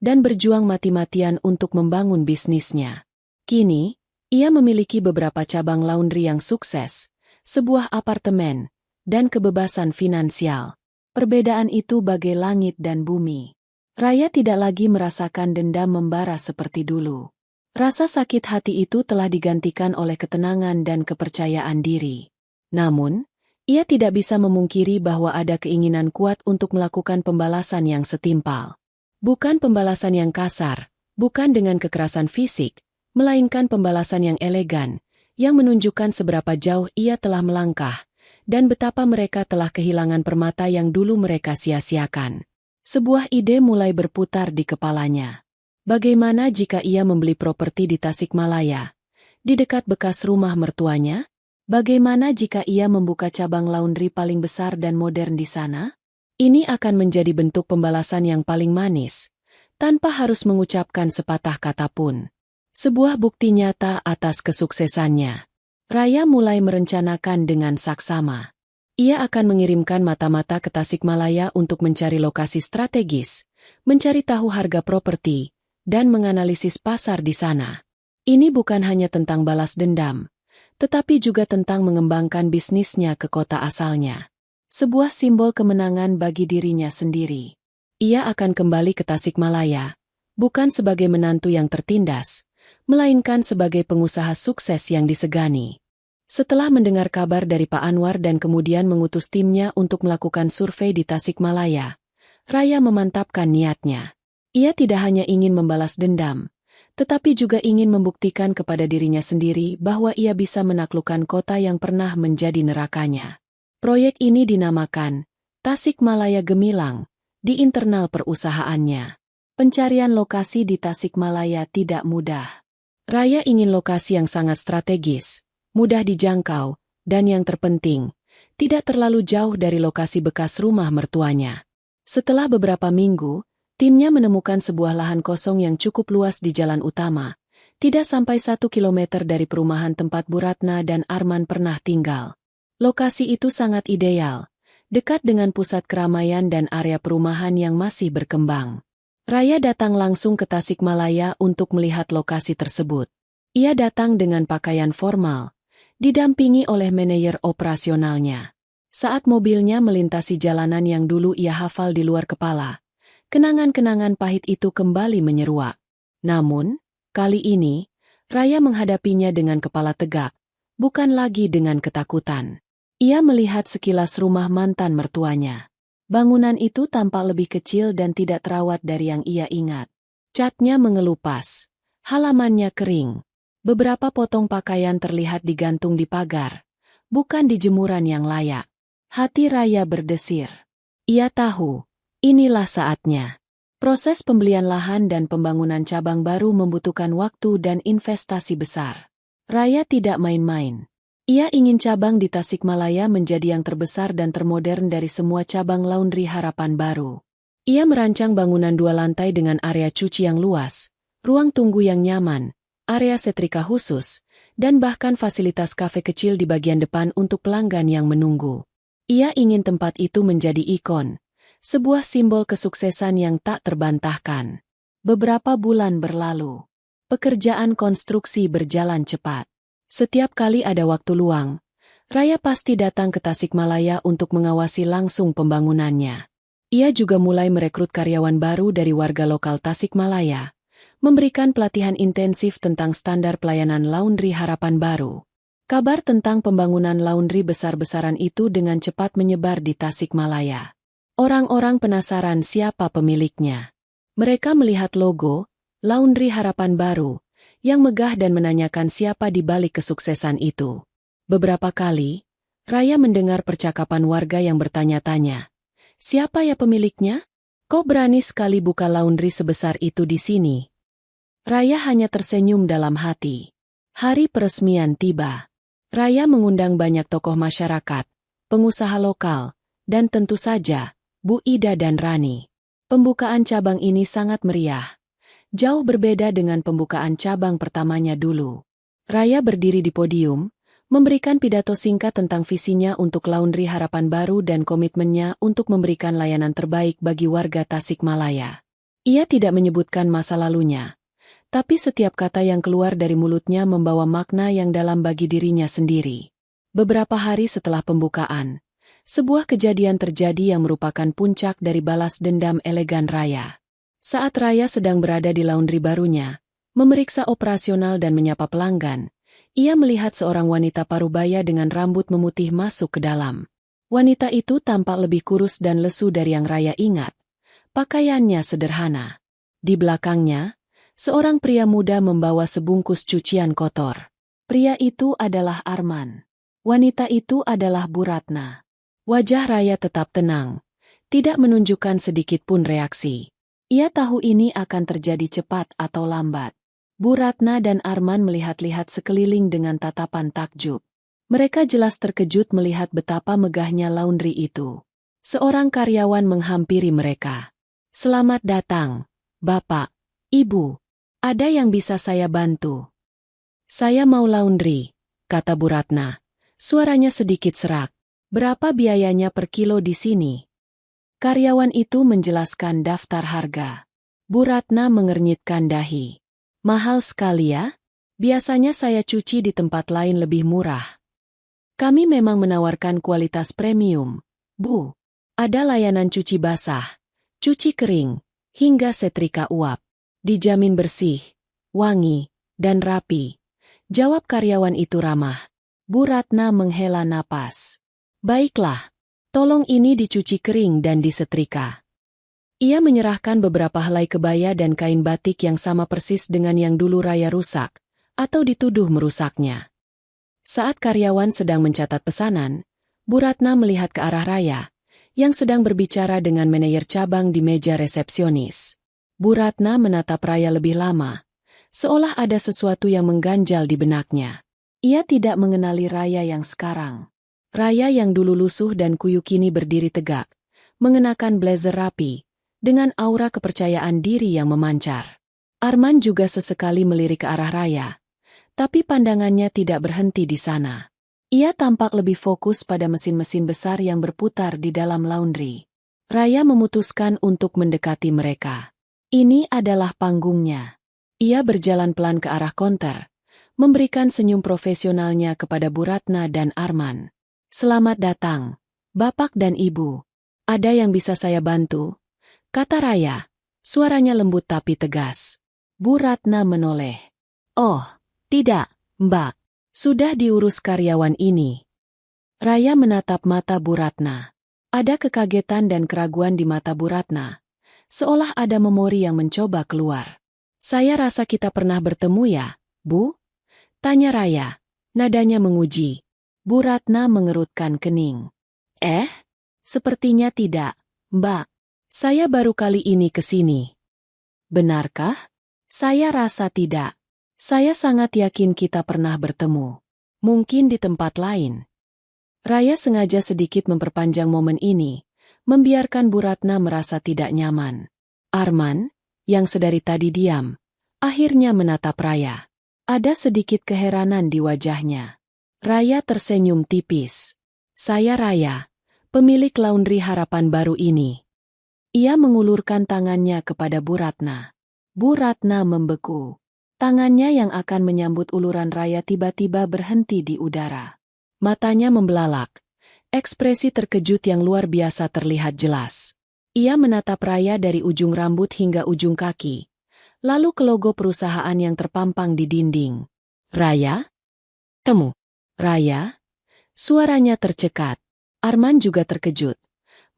dan berjuang mati-matian untuk membangun bisnisnya. Kini, ia memiliki beberapa cabang laundry yang sukses, sebuah apartemen, dan kebebasan finansial. Perbedaan itu bagai langit dan bumi. Raya tidak lagi merasakan dendam membara seperti dulu. Rasa sakit hati itu telah digantikan oleh ketenangan dan kepercayaan diri. Namun, ia tidak bisa memungkiri bahwa ada keinginan kuat untuk melakukan pembalasan yang setimpal. Bukan pembalasan yang kasar, bukan dengan kekerasan fisik, melainkan pembalasan yang elegan, yang menunjukkan seberapa jauh ia telah melangkah, dan betapa mereka telah kehilangan permata yang dulu mereka sia-siakan. Sebuah ide mulai berputar di kepalanya. Bagaimana jika ia membeli properti di Tasikmalaya, di dekat bekas rumah mertuanya? Bagaimana jika ia membuka cabang laundry paling besar dan modern di sana? Ini akan menjadi bentuk pembalasan yang paling manis, tanpa harus mengucapkan sepatah kata pun. Sebuah bukti nyata atas kesuksesannya. Raya mulai merencanakan dengan saksama. Ia akan mengirimkan mata-mata ke Tasikmalaya untuk mencari lokasi strategis, mencari tahu harga properti, dan menganalisis pasar di sana. Ini bukan hanya tentang balas dendam, tetapi juga tentang mengembangkan bisnisnya ke kota asalnya. Sebuah simbol kemenangan bagi dirinya sendiri. Ia akan kembali ke Tasikmalaya, bukan sebagai menantu yang tertindas, melainkan sebagai pengusaha sukses yang disegani. Setelah mendengar kabar dari Pak Anwar dan kemudian mengutus timnya untuk melakukan survei di Tasikmalaya, Raya memantapkan niatnya. Ia tidak hanya ingin membalas dendam, tetapi juga ingin membuktikan kepada dirinya sendiri bahwa ia bisa menaklukkan kota yang pernah menjadi nerakanya. Proyek ini dinamakan Tasikmalaya Gemilang di internal perusahaannya. Pencarian lokasi di Tasikmalaya tidak mudah. Raya ingin lokasi yang sangat strategis, mudah dijangkau, dan yang terpenting, tidak terlalu jauh dari lokasi bekas rumah mertuanya. Setelah beberapa minggu, timnya menemukan sebuah lahan kosong yang cukup luas di jalan utama, tidak sampai 1 kilometer dari perumahan tempat Bu Ratna dan Arman pernah tinggal. Lokasi itu sangat ideal, dekat dengan pusat keramaian dan area perumahan yang masih berkembang. Raya datang langsung ke Tasikmalaya untuk melihat lokasi tersebut. Ia datang dengan pakaian formal, didampingi oleh manajer operasionalnya. Saat mobilnya melintasi jalanan yang dulu ia hafal di luar kepala, kenangan-kenangan pahit itu kembali menyeruak. Namun, kali ini, Raya menghadapinya dengan kepala tegak, bukan lagi dengan ketakutan. Ia melihat sekilas rumah mantan mertuanya. Bangunan itu tampak lebih kecil dan tidak terawat dari yang ia ingat. Catnya mengelupas, halamannya kering. Beberapa potong pakaian terlihat digantung di pagar, bukan di jemuran yang layak. Hati Raya berdesir. Ia tahu, inilah saatnya. Proses pembelian lahan dan pembangunan cabang baru membutuhkan waktu dan investasi besar. Raya tidak main-main. Ia ingin cabang di Tasikmalaya menjadi yang terbesar dan termodern dari semua cabang laundry Harapan Baru. Ia merancang bangunan 2 lantai dengan area cuci yang luas, ruang tunggu yang nyaman, area setrika khusus, dan bahkan fasilitas kafe kecil di bagian depan untuk pelanggan yang menunggu. Ia ingin tempat itu menjadi ikon, sebuah simbol kesuksesan yang tak terbantahkan. Beberapa bulan berlalu. Pekerjaan konstruksi berjalan cepat. Setiap kali ada waktu luang, Raya pasti datang ke Tasikmalaya untuk mengawasi langsung pembangunannya. Ia juga mulai merekrut karyawan baru dari warga lokal Tasikmalaya, memberikan pelatihan intensif tentang standar pelayanan laundry Harapan Baru. Kabar tentang pembangunan laundry besar-besaran itu dengan cepat menyebar di Tasikmalaya. Orang-orang penasaran siapa pemiliknya. Mereka melihat logo, Laundry Harapan Baru, yang megah dan menanyakan siapa di balik kesuksesan itu. Beberapa kali, Raya mendengar percakapan warga yang bertanya-tanya, "Siapa ya pemiliknya? Kok berani sekali buka laundry sebesar itu di sini?" Raya hanya tersenyum dalam hati. Hari peresmian tiba. Raya mengundang banyak tokoh masyarakat, pengusaha lokal, dan tentu saja, Bu Ida dan Rani. Pembukaan cabang ini sangat meriah. Jauh berbeda dengan pembukaan cabang pertamanya dulu. Raya berdiri di podium, memberikan pidato singkat tentang visinya untuk laundry Harapan Baru dan komitmennya untuk memberikan layanan terbaik bagi warga Tasikmalaya. Ia tidak menyebutkan masa lalunya, tapi setiap kata yang keluar dari mulutnya membawa makna yang dalam bagi dirinya sendiri. Beberapa hari setelah pembukaan, sebuah kejadian terjadi yang merupakan puncak dari balas dendam elegan Raya. Saat Raya sedang berada di laundry barunya, memeriksa operasional dan menyapa pelanggan, ia melihat seorang wanita parubaya dengan rambut memutih masuk ke dalam. Wanita itu tampak lebih kurus dan lesu dari yang Raya ingat. Pakaiannya sederhana. Di belakangnya, seorang pria muda membawa sebungkus cucian kotor. Pria itu adalah Arman. Wanita itu adalah Bu Ratna. Wajah Raya tetap tenang, tidak menunjukkan sedikit pun reaksi. Ia tahu ini akan terjadi cepat atau lambat. Bu Ratna dan Arman melihat-lihat sekeliling dengan tatapan takjub. Mereka jelas terkejut melihat betapa megahnya laundry itu. Seorang karyawan menghampiri mereka. "Selamat datang, Bapak, Ibu. Ada yang bisa saya bantu?" "Saya mau laundry," kata Bu Ratna. Suaranya sedikit serak. "Berapa biayanya per kilo di sini?" Karyawan itu menjelaskan daftar harga. Bu Ratna mengernyitkan dahi. "Mahal sekali ya? Biasanya saya cuci di tempat lain lebih murah." "Kami memang menawarkan kualitas premium, Bu. Ada layanan cuci basah, cuci kering, hingga setrika uap. Dijamin bersih, wangi, dan rapi," jawab karyawan itu ramah. Bu Ratna menghela napas. "Baiklah. Tolong ini dicuci kering dan disetrika." Ia menyerahkan beberapa helai kebaya dan kain batik yang sama persis dengan yang dulu Raya rusak, atau dituduh merusaknya. Saat karyawan sedang mencatat pesanan, Bu Ratna melihat ke arah Raya, yang sedang berbicara dengan manajer cabang di meja resepsionis. Bu Ratna menatap Raya lebih lama, seolah ada sesuatu yang mengganjal di benaknya. Ia tidak mengenali Raya yang sekarang. Raya yang dulu lusuh dan kuyu kini berdiri tegak, mengenakan blazer rapi, dengan aura kepercayaan diri yang memancar. Arman juga sesekali melirik ke arah Raya, tapi pandangannya tidak berhenti di sana. Ia tampak lebih fokus pada mesin-mesin besar yang berputar di dalam laundry. Raya memutuskan untuk mendekati mereka. Ini adalah panggungnya. Ia berjalan pelan ke arah konter, memberikan senyum profesionalnya kepada Bu Ratna dan Arman. "Selamat datang, Bapak dan Ibu. Ada yang bisa saya bantu?" kata Raya. Suaranya lembut tapi tegas. Bu Ratna menoleh. "Oh, tidak, Mbak. Sudah diurus karyawan ini." Raya menatap mata Bu Ratna. Ada kekagetan dan keraguan di mata Bu Ratna, seolah ada memori yang mencoba keluar. "Saya rasa kita pernah bertemu ya, Bu?" tanya Raya. Nadanya menguji. Bu Ratna mengerutkan kening. Sepertinya tidak, Mbak. Saya baru kali ini ke sini." "Benarkah?" "Saya rasa tidak. Saya sangat yakin kita pernah bertemu. Mungkin di tempat lain." Raya sengaja sedikit memperpanjang momen ini, membiarkan Bu Ratna merasa tidak nyaman. Arman, yang sedari tadi diam, akhirnya menatap Raya. Ada sedikit keheranan di wajahnya. Raya tersenyum tipis. "Saya Raya, pemilik laundry harapan baru ini." Ia mengulurkan tangannya kepada Bu Ratna. Bu Ratna membeku. Tangannya yang akan menyambut uluran Raya tiba-tiba berhenti di udara. Matanya membelalak. Ekspresi terkejut yang luar biasa terlihat jelas. Ia menatap Raya dari ujung rambut hingga ujung kaki, lalu ke logo perusahaan yang terpampang di dinding. "Raya? Kamu?" "Raya?" Suaranya tercekat. Arman juga terkejut.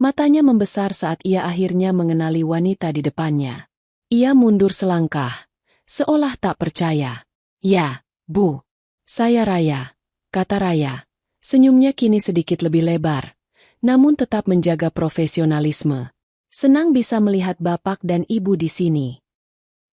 Matanya membesar saat ia akhirnya mengenali wanita di depannya. Ia mundur selangkah, seolah tak percaya. "Ya, Bu. Saya Raya," kata Raya. Senyumnya kini sedikit lebih lebar, namun tetap menjaga profesionalisme. "Senang bisa melihat Bapak dan Ibu di sini."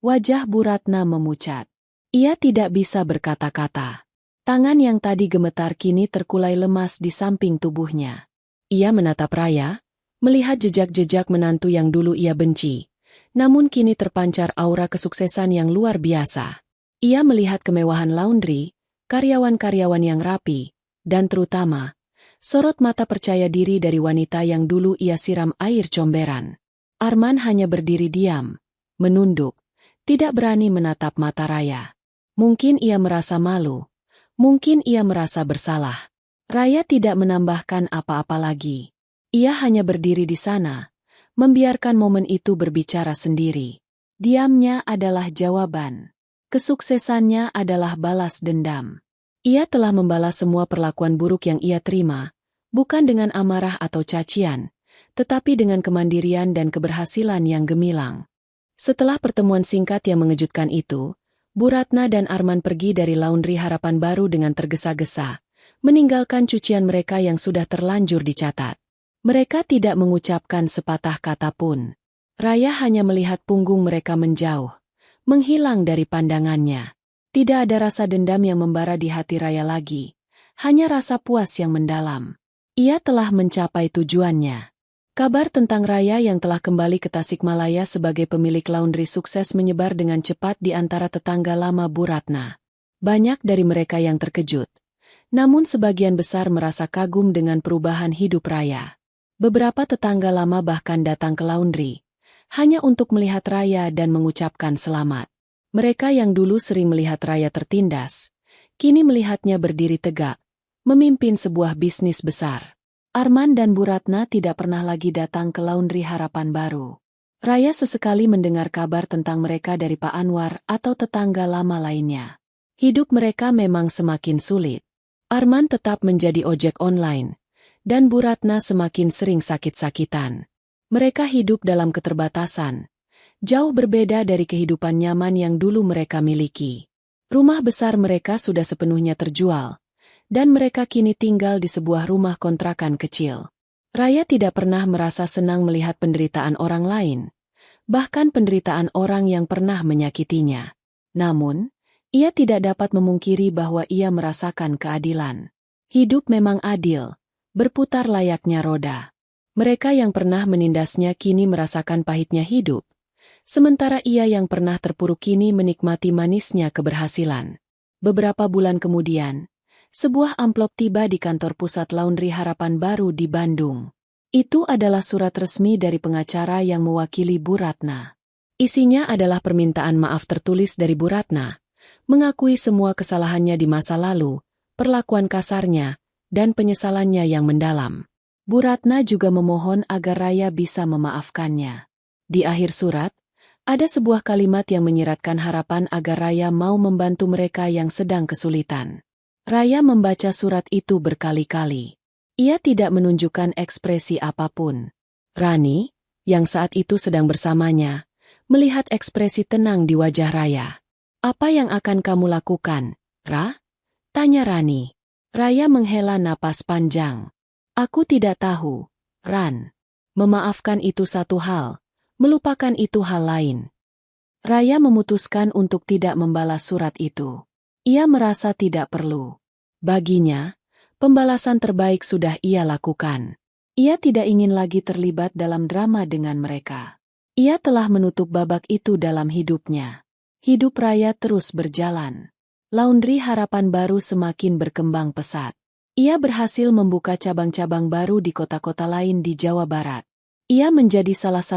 Wajah Bu Ratna memucat. Ia tidak bisa berkata-kata. Tangan yang tadi gemetar kini terkulai lemas di samping tubuhnya. Ia menatap Raya, melihat jejak-jejak menantu yang dulu ia benci. Namun kini terpancar aura kesuksesan yang luar biasa. Ia melihat kemewahan laundry, karyawan-karyawan yang rapi, dan terutama, sorot mata percaya diri dari wanita yang dulu ia siram air comberan. Arman hanya berdiri diam, menunduk, tidak berani menatap mata Raya. Mungkin ia merasa malu. Mungkin ia merasa bersalah. Raya tidak menambahkan apa-apa lagi. Ia hanya berdiri di sana, membiarkan momen itu berbicara sendiri. Diamnya adalah jawaban. Kesuksesannya adalah balas dendam. Ia telah membalas semua perlakuan buruk yang ia terima, bukan dengan amarah atau cacian, tetapi dengan kemandirian dan keberhasilan yang gemilang. Setelah pertemuan singkat yang mengejutkan itu, Bu Ratna dan Arman pergi dari laundry harapan baru dengan tergesa-gesa, meninggalkan cucian mereka yang sudah terlanjur dicatat. Mereka tidak mengucapkan sepatah kata pun. Raya hanya melihat punggung mereka menjauh, menghilang dari pandangannya. Tidak ada rasa dendam yang membara di hati Raya lagi, hanya rasa puas yang mendalam. Ia telah mencapai tujuannya. Kabar tentang Raya yang telah kembali ke Tasikmalaya sebagai pemilik laundry sukses menyebar dengan cepat di antara tetangga lama Bu Ratna. Banyak dari mereka yang terkejut, namun sebagian besar merasa kagum dengan perubahan hidup Raya. Beberapa tetangga lama bahkan datang ke laundry, hanya untuk melihat Raya dan mengucapkan selamat. Mereka yang dulu sering melihat Raya tertindas, kini melihatnya berdiri tegak, memimpin sebuah bisnis besar. Arman dan Bu Ratna tidak pernah lagi datang ke laundry Harapan Baru. Raya sesekali mendengar kabar tentang mereka dari Pak Anwar atau tetangga lama lainnya. Hidup mereka memang semakin sulit. Arman tetap menjadi ojek online, dan Bu Ratna semakin sering sakit-sakitan. Mereka hidup dalam keterbatasan, jauh berbeda dari kehidupan nyaman yang dulu mereka miliki. Rumah besar mereka sudah sepenuhnya terjual, dan mereka kini tinggal di sebuah rumah kontrakan kecil. Raya tidak pernah merasa senang melihat penderitaan orang lain, bahkan penderitaan orang yang pernah menyakitinya. Namun, ia tidak dapat memungkiri bahwa ia merasakan keadilan. Hidup memang adil, berputar layaknya roda. Mereka yang pernah menindasnya kini merasakan pahitnya hidup, sementara ia yang pernah terpuruk kini menikmati manisnya keberhasilan. Beberapa bulan kemudian, sebuah amplop tiba di kantor pusat laundry Harapan Baru di Bandung. Itu adalah surat resmi dari pengacara yang mewakili Bu Ratna. Isinya adalah permintaan maaf tertulis dari Bu Ratna, mengakui semua kesalahannya di masa lalu, perlakuan kasarnya, dan penyesalannya yang mendalam. Bu Ratna juga memohon agar Raya bisa memaafkannya. Di akhir surat, ada sebuah kalimat yang menyiratkan harapan agar Raya mau membantu mereka yang sedang kesulitan. Raya membaca surat itu berkali-kali. Ia tidak menunjukkan ekspresi apapun. Rani, yang saat itu sedang bersamanya, melihat ekspresi tenang di wajah Raya. "Apa yang akan kamu lakukan, Ra?" tanya Rani. Raya menghela napas panjang. "Aku tidak tahu, Ran. Memaafkan itu satu hal, melupakan itu hal lain." Raya memutuskan untuk tidak membalas surat itu. Ia merasa tidak perlu. Baginya, pembalasan terbaik sudah ia lakukan. Ia tidak ingin lagi terlibat dalam drama dengan mereka. Ia telah menutup babak itu dalam hidupnya. Hidup Raya terus berjalan. Laundry Harapan Baru semakin berkembang pesat. Ia berhasil membuka cabang-cabang baru di kota-kota lain di Jawa Barat. Ia menjadi salah satu